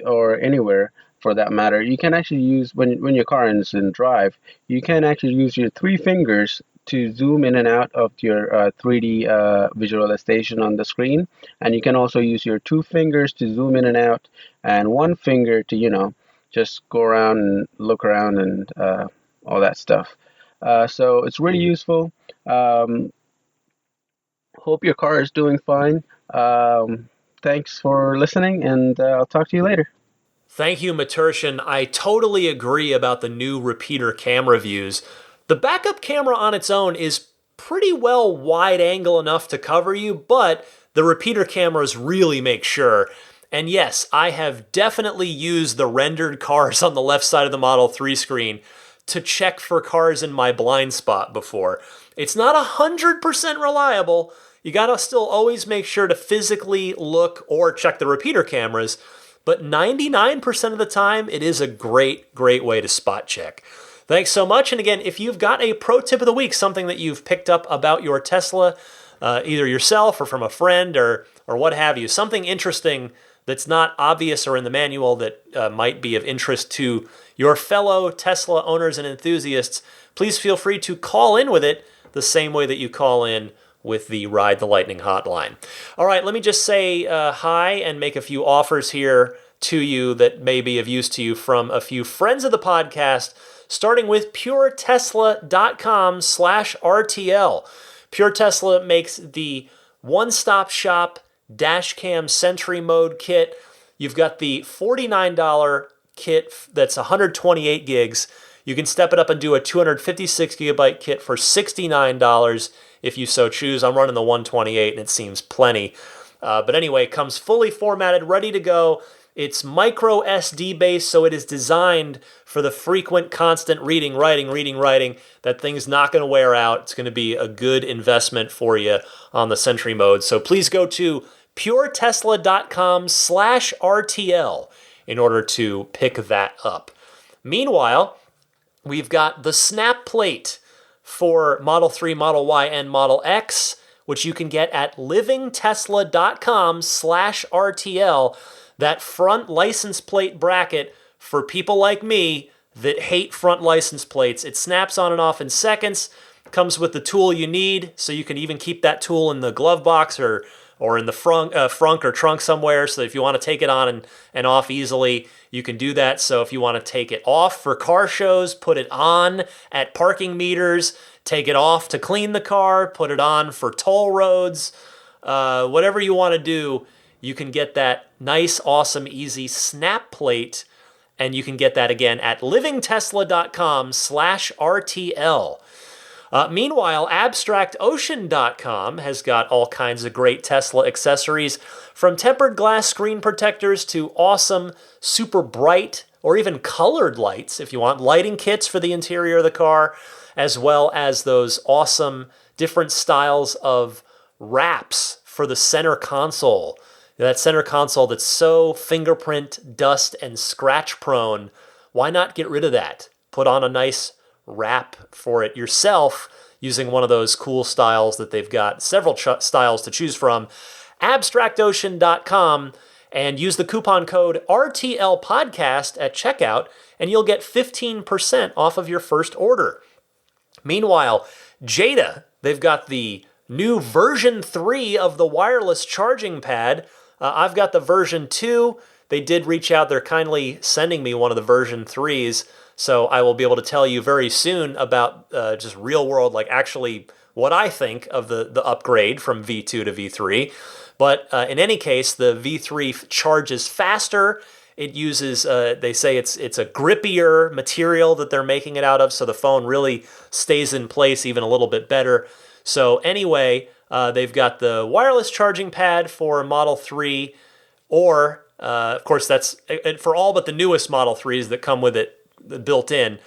or anywhere for that matter, you can actually use when your car is in drive, you can actually use your three fingers to zoom in and out of your 3D visualization on the screen. And you can also use your two fingers to zoom in and out, and one finger to, just go around and look around and all that stuff. So it's really useful. Hope your car is doing fine. Thanks for listening, and I'll talk to you later. Thank you, Maturshan. I totally agree about the new repeater camera views. The backup camera on its own is pretty well wide angle enough to cover you, but the repeater cameras really make sure. And yes, I have definitely used the rendered cars on the left side of the Model 3 screen to check for cars in my blind spot before. It's not 100% reliable. You gotta still always make sure to physically look or check the repeater cameras, but 99% of the time, it is a great, great way to spot check. Thanks so much. And again, if you've got a pro tip of the week, something that you've picked up about your Tesla, either yourself or from a friend or what have you, something interesting that's not obvious or in the manual that might be of interest to your fellow Tesla owners and enthusiasts, please feel free to call in with it the same way that you call in with the Ride the Lightning hotline. All right, let me just say hi and make a few offers here to you that may be of use to you from a few friends of the podcast, starting with puretesla.com/RTL. Pure Tesla makes the one-stop shop dash cam Sentry mode kit. You've got the $49 kit that's 128 gigs. You can step it up and do a 256 gigabyte kit for $69 if you so choose. I'm running the 128 and it seems plenty. But anyway, it comes fully formatted, ready to go. It's micro SD based, so it is designed for the frequent, constant reading, writing. That thing's not going to wear out. It's going to be a good investment for you on the Sentry mode. So please go to puretesla.com/RTL in order to pick that up. Meanwhile, we've got the snap plate for Model 3, Model Y, and Model X, which you can get at livingtesla.com/RTL. That front license plate bracket for people like me that hate front license plates. It snaps on and off in seconds, comes with the tool you need, so you can even keep that tool in the glove box or in the frunk or trunk somewhere, so if you want to take it on and off easily, you can do that. So if you want to take it off for car shows, put it on at parking meters, take it off to clean the car, put it on for toll roads, whatever you want to do, you can get that nice, awesome, easy snap plate, and you can get that again at livingtesla.com/RTL. Meanwhile, abstractocean.com has got all kinds of great Tesla accessories, from tempered glass screen protectors to awesome, super bright, or even colored lights if you want, lighting kits for the interior of the car, as well as those awesome different styles of wraps for the center console. That center console that's so fingerprint, dust, and scratch prone, why not get rid of that? Put on a nice wrap for it yourself using one of those cool styles that they've got several styles to choose from. Abstractocean.com, and use the coupon code RTL Podcast at checkout, and you'll get 15% off of your first order. Meanwhile, Jada, they've got the new version 3 of the wireless charging pad. I've got the version 2. They did reach out. They're kindly sending me one of the version 3s. So I will be able to tell you very soon about just real world, like actually what I think of the upgrade from V2 to V3. But in any case, the V3 charges faster. It uses, they say it's a grippier material that they're making it out of, so the phone really stays in place even a little bit better. So anyway, they've got the wireless charging pad for Model 3, or of course that's for all but the newest Model 3s that come with it built in,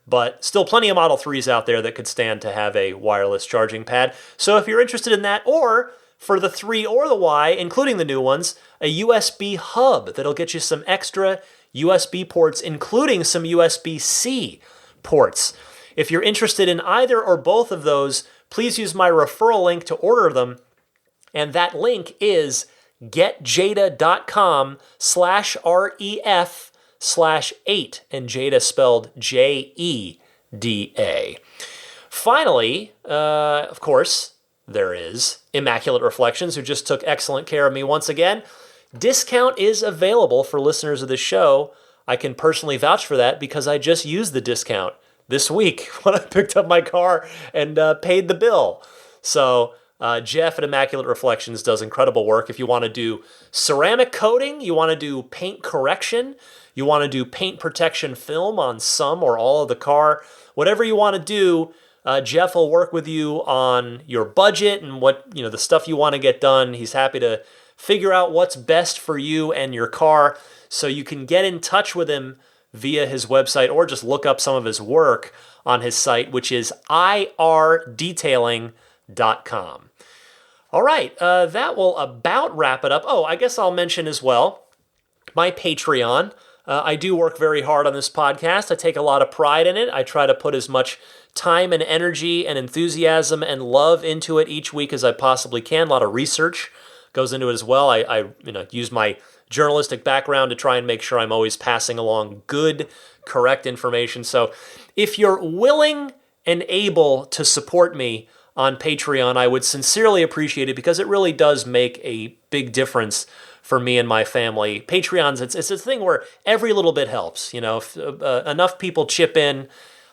but still plenty of Model 3s out there that could stand to have a wireless charging pad. So if you're interested in that, or for the 3 or the Y, including the new ones, a USB hub that'll get you some extra USB ports, including some USB-C ports. If you're interested in either or both of those, please use my referral link to order them. And that link is getjada.com/ref/8, and Jada spelled Jeda. Finally, of course, there is Immaculate Reflections, who just took excellent care of me once again. Discount is available for listeners of the show. I can personally vouch for that because I just used the discount this week when I picked up my car and paid the bill. So Jeff at Immaculate Reflections does incredible work. If you want to do ceramic coating, you want to do paint correction, you want to do paint protection film on some or all of the car, whatever you want to do, Jeff will work with you on your budget and what, the stuff you want to get done. He's happy to figure out what's best for you and your car. So you can get in touch with him via his website or just look up some of his work on his site, which is irdetailing.com. All right, that will about wrap it up. Oh, I guess I'll mention as well my Patreon. I do work very hard on this podcast. I take a lot of pride in it. I try to put as much time and energy and enthusiasm and love into it each week as I possibly can. A lot of research goes into it as well. I use my journalistic background to try and make sure I'm always passing along good, correct information. So if you're willing and able to support me on Patreon, I would sincerely appreciate it because it really does make a big difference for me and my family. Patreon's, it's a thing where every little bit helps. If enough people chip in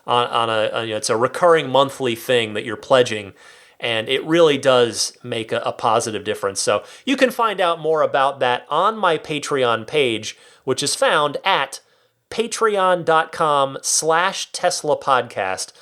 on it's a recurring monthly thing that you're pledging, and it really does make a positive difference. So you can find out more about that on my Patreon page, which is found at patreon.com/Tesla podcast.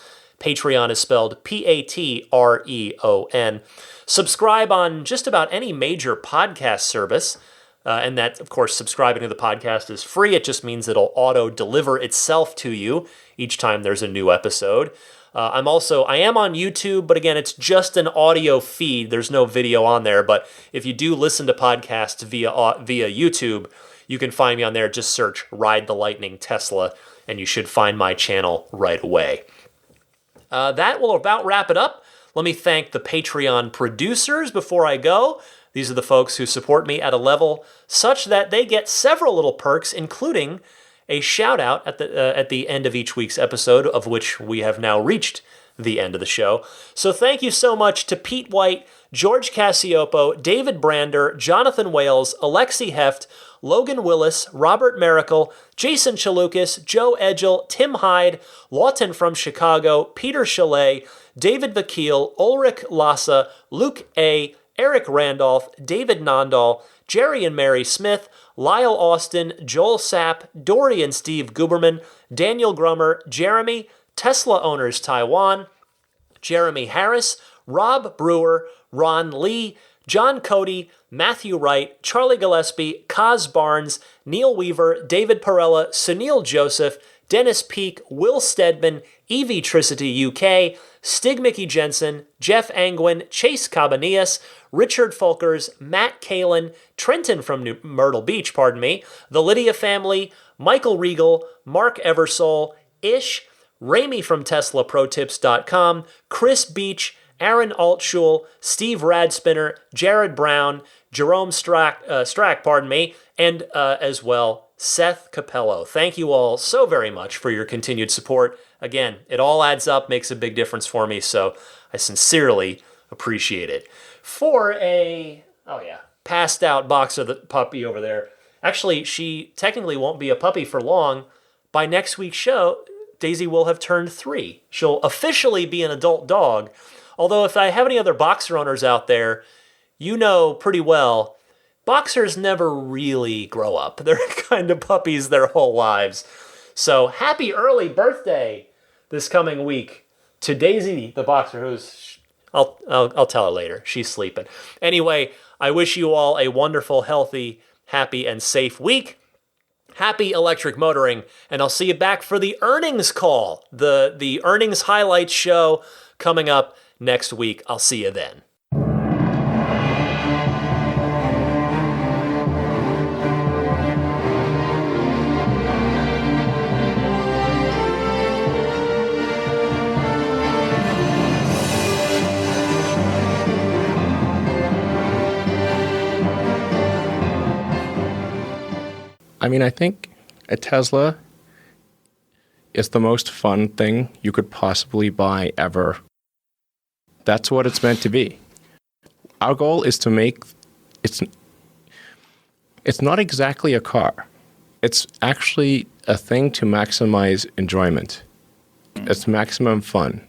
Patreon is spelled Patreon. Subscribe on just about any major podcast service. And that, of course, subscribing to the podcast is free. It just means it'll auto-deliver itself to you each time there's a new episode. I am on YouTube, but again, it's just an audio feed. There's no video on there. But if you do listen to podcasts via YouTube, you can find me on there. Just search Ride the Lightning Tesla, and you should find my channel right away. That will about wrap it up. Let me thank the Patreon producers before I go. These are the folks who support me at a level such that they get several little perks, including a shout-out at the end of each week's episode, of which we have now reached the end of the show. So thank you so much to Pete White, George Cassiopo, David Brander, Jonathan Wales, Alexi Heft, Logan Willis, Robert Miracle, Jason Chalukas, Joe Edgel, Tim Hyde, Lawton from Chicago, Peter Chalet, David Vakil, Ulrich Lassa, Luke A., Eric Randolph, David Nondahl, Jerry and Mary Smith, Lyle Austin, Joel Sapp, Dory and Steve Guberman, Daniel Grummer, Jeremy, Tesla Owners Taiwan, Jeremy Harris, Rob Brewer, Ron Lee, John Cody, Matthew Wright, Charlie Gillespie, Kaz Barnes, Neil Weaver, David Perella, Sunil Joseph, Dennis Peak, Will Stedman, Evie Tricity UK, Stig Mickey Jensen, Jeff Angwin, Chase Cabanillas, Richard Folkers, Matt Kalin, Trenton from Myrtle Beach, the Lydia family, Michael Regal, Mark Eversole, Ish, Ramey from TeslaProTips.com, Chris Beach, Aaron Altschul, Steve Radspinner, Jared Brown, Jerome Strack, and as well, Seth Capello. Thank you all so very much for your continued support. Again, it all adds up, makes a big difference for me, so I sincerely appreciate it. For passed out boxer, the puppy over there. Actually, she technically won't be a puppy for long. By next week's show, Daisy will have turned 3. She'll officially be an adult dog. Although if I have any other boxer owners out there, you know pretty well, boxers never really grow up. They're kind of puppies their whole lives. So happy early birthday this coming week to Daisy, the boxer, who's, I'll tell her later. She's sleeping. Anyway, I wish you all a wonderful, healthy, happy, and safe week. Happy electric motoring, and I'll see you back for the earnings call, the earnings highlights show coming up next week. I'll see you then. I mean, I think a Tesla is the most fun thing you could possibly buy ever. That's what it's meant to be. Our goal is to make it's not exactly a car. It's actually a thing to maximize enjoyment. It's maximum fun.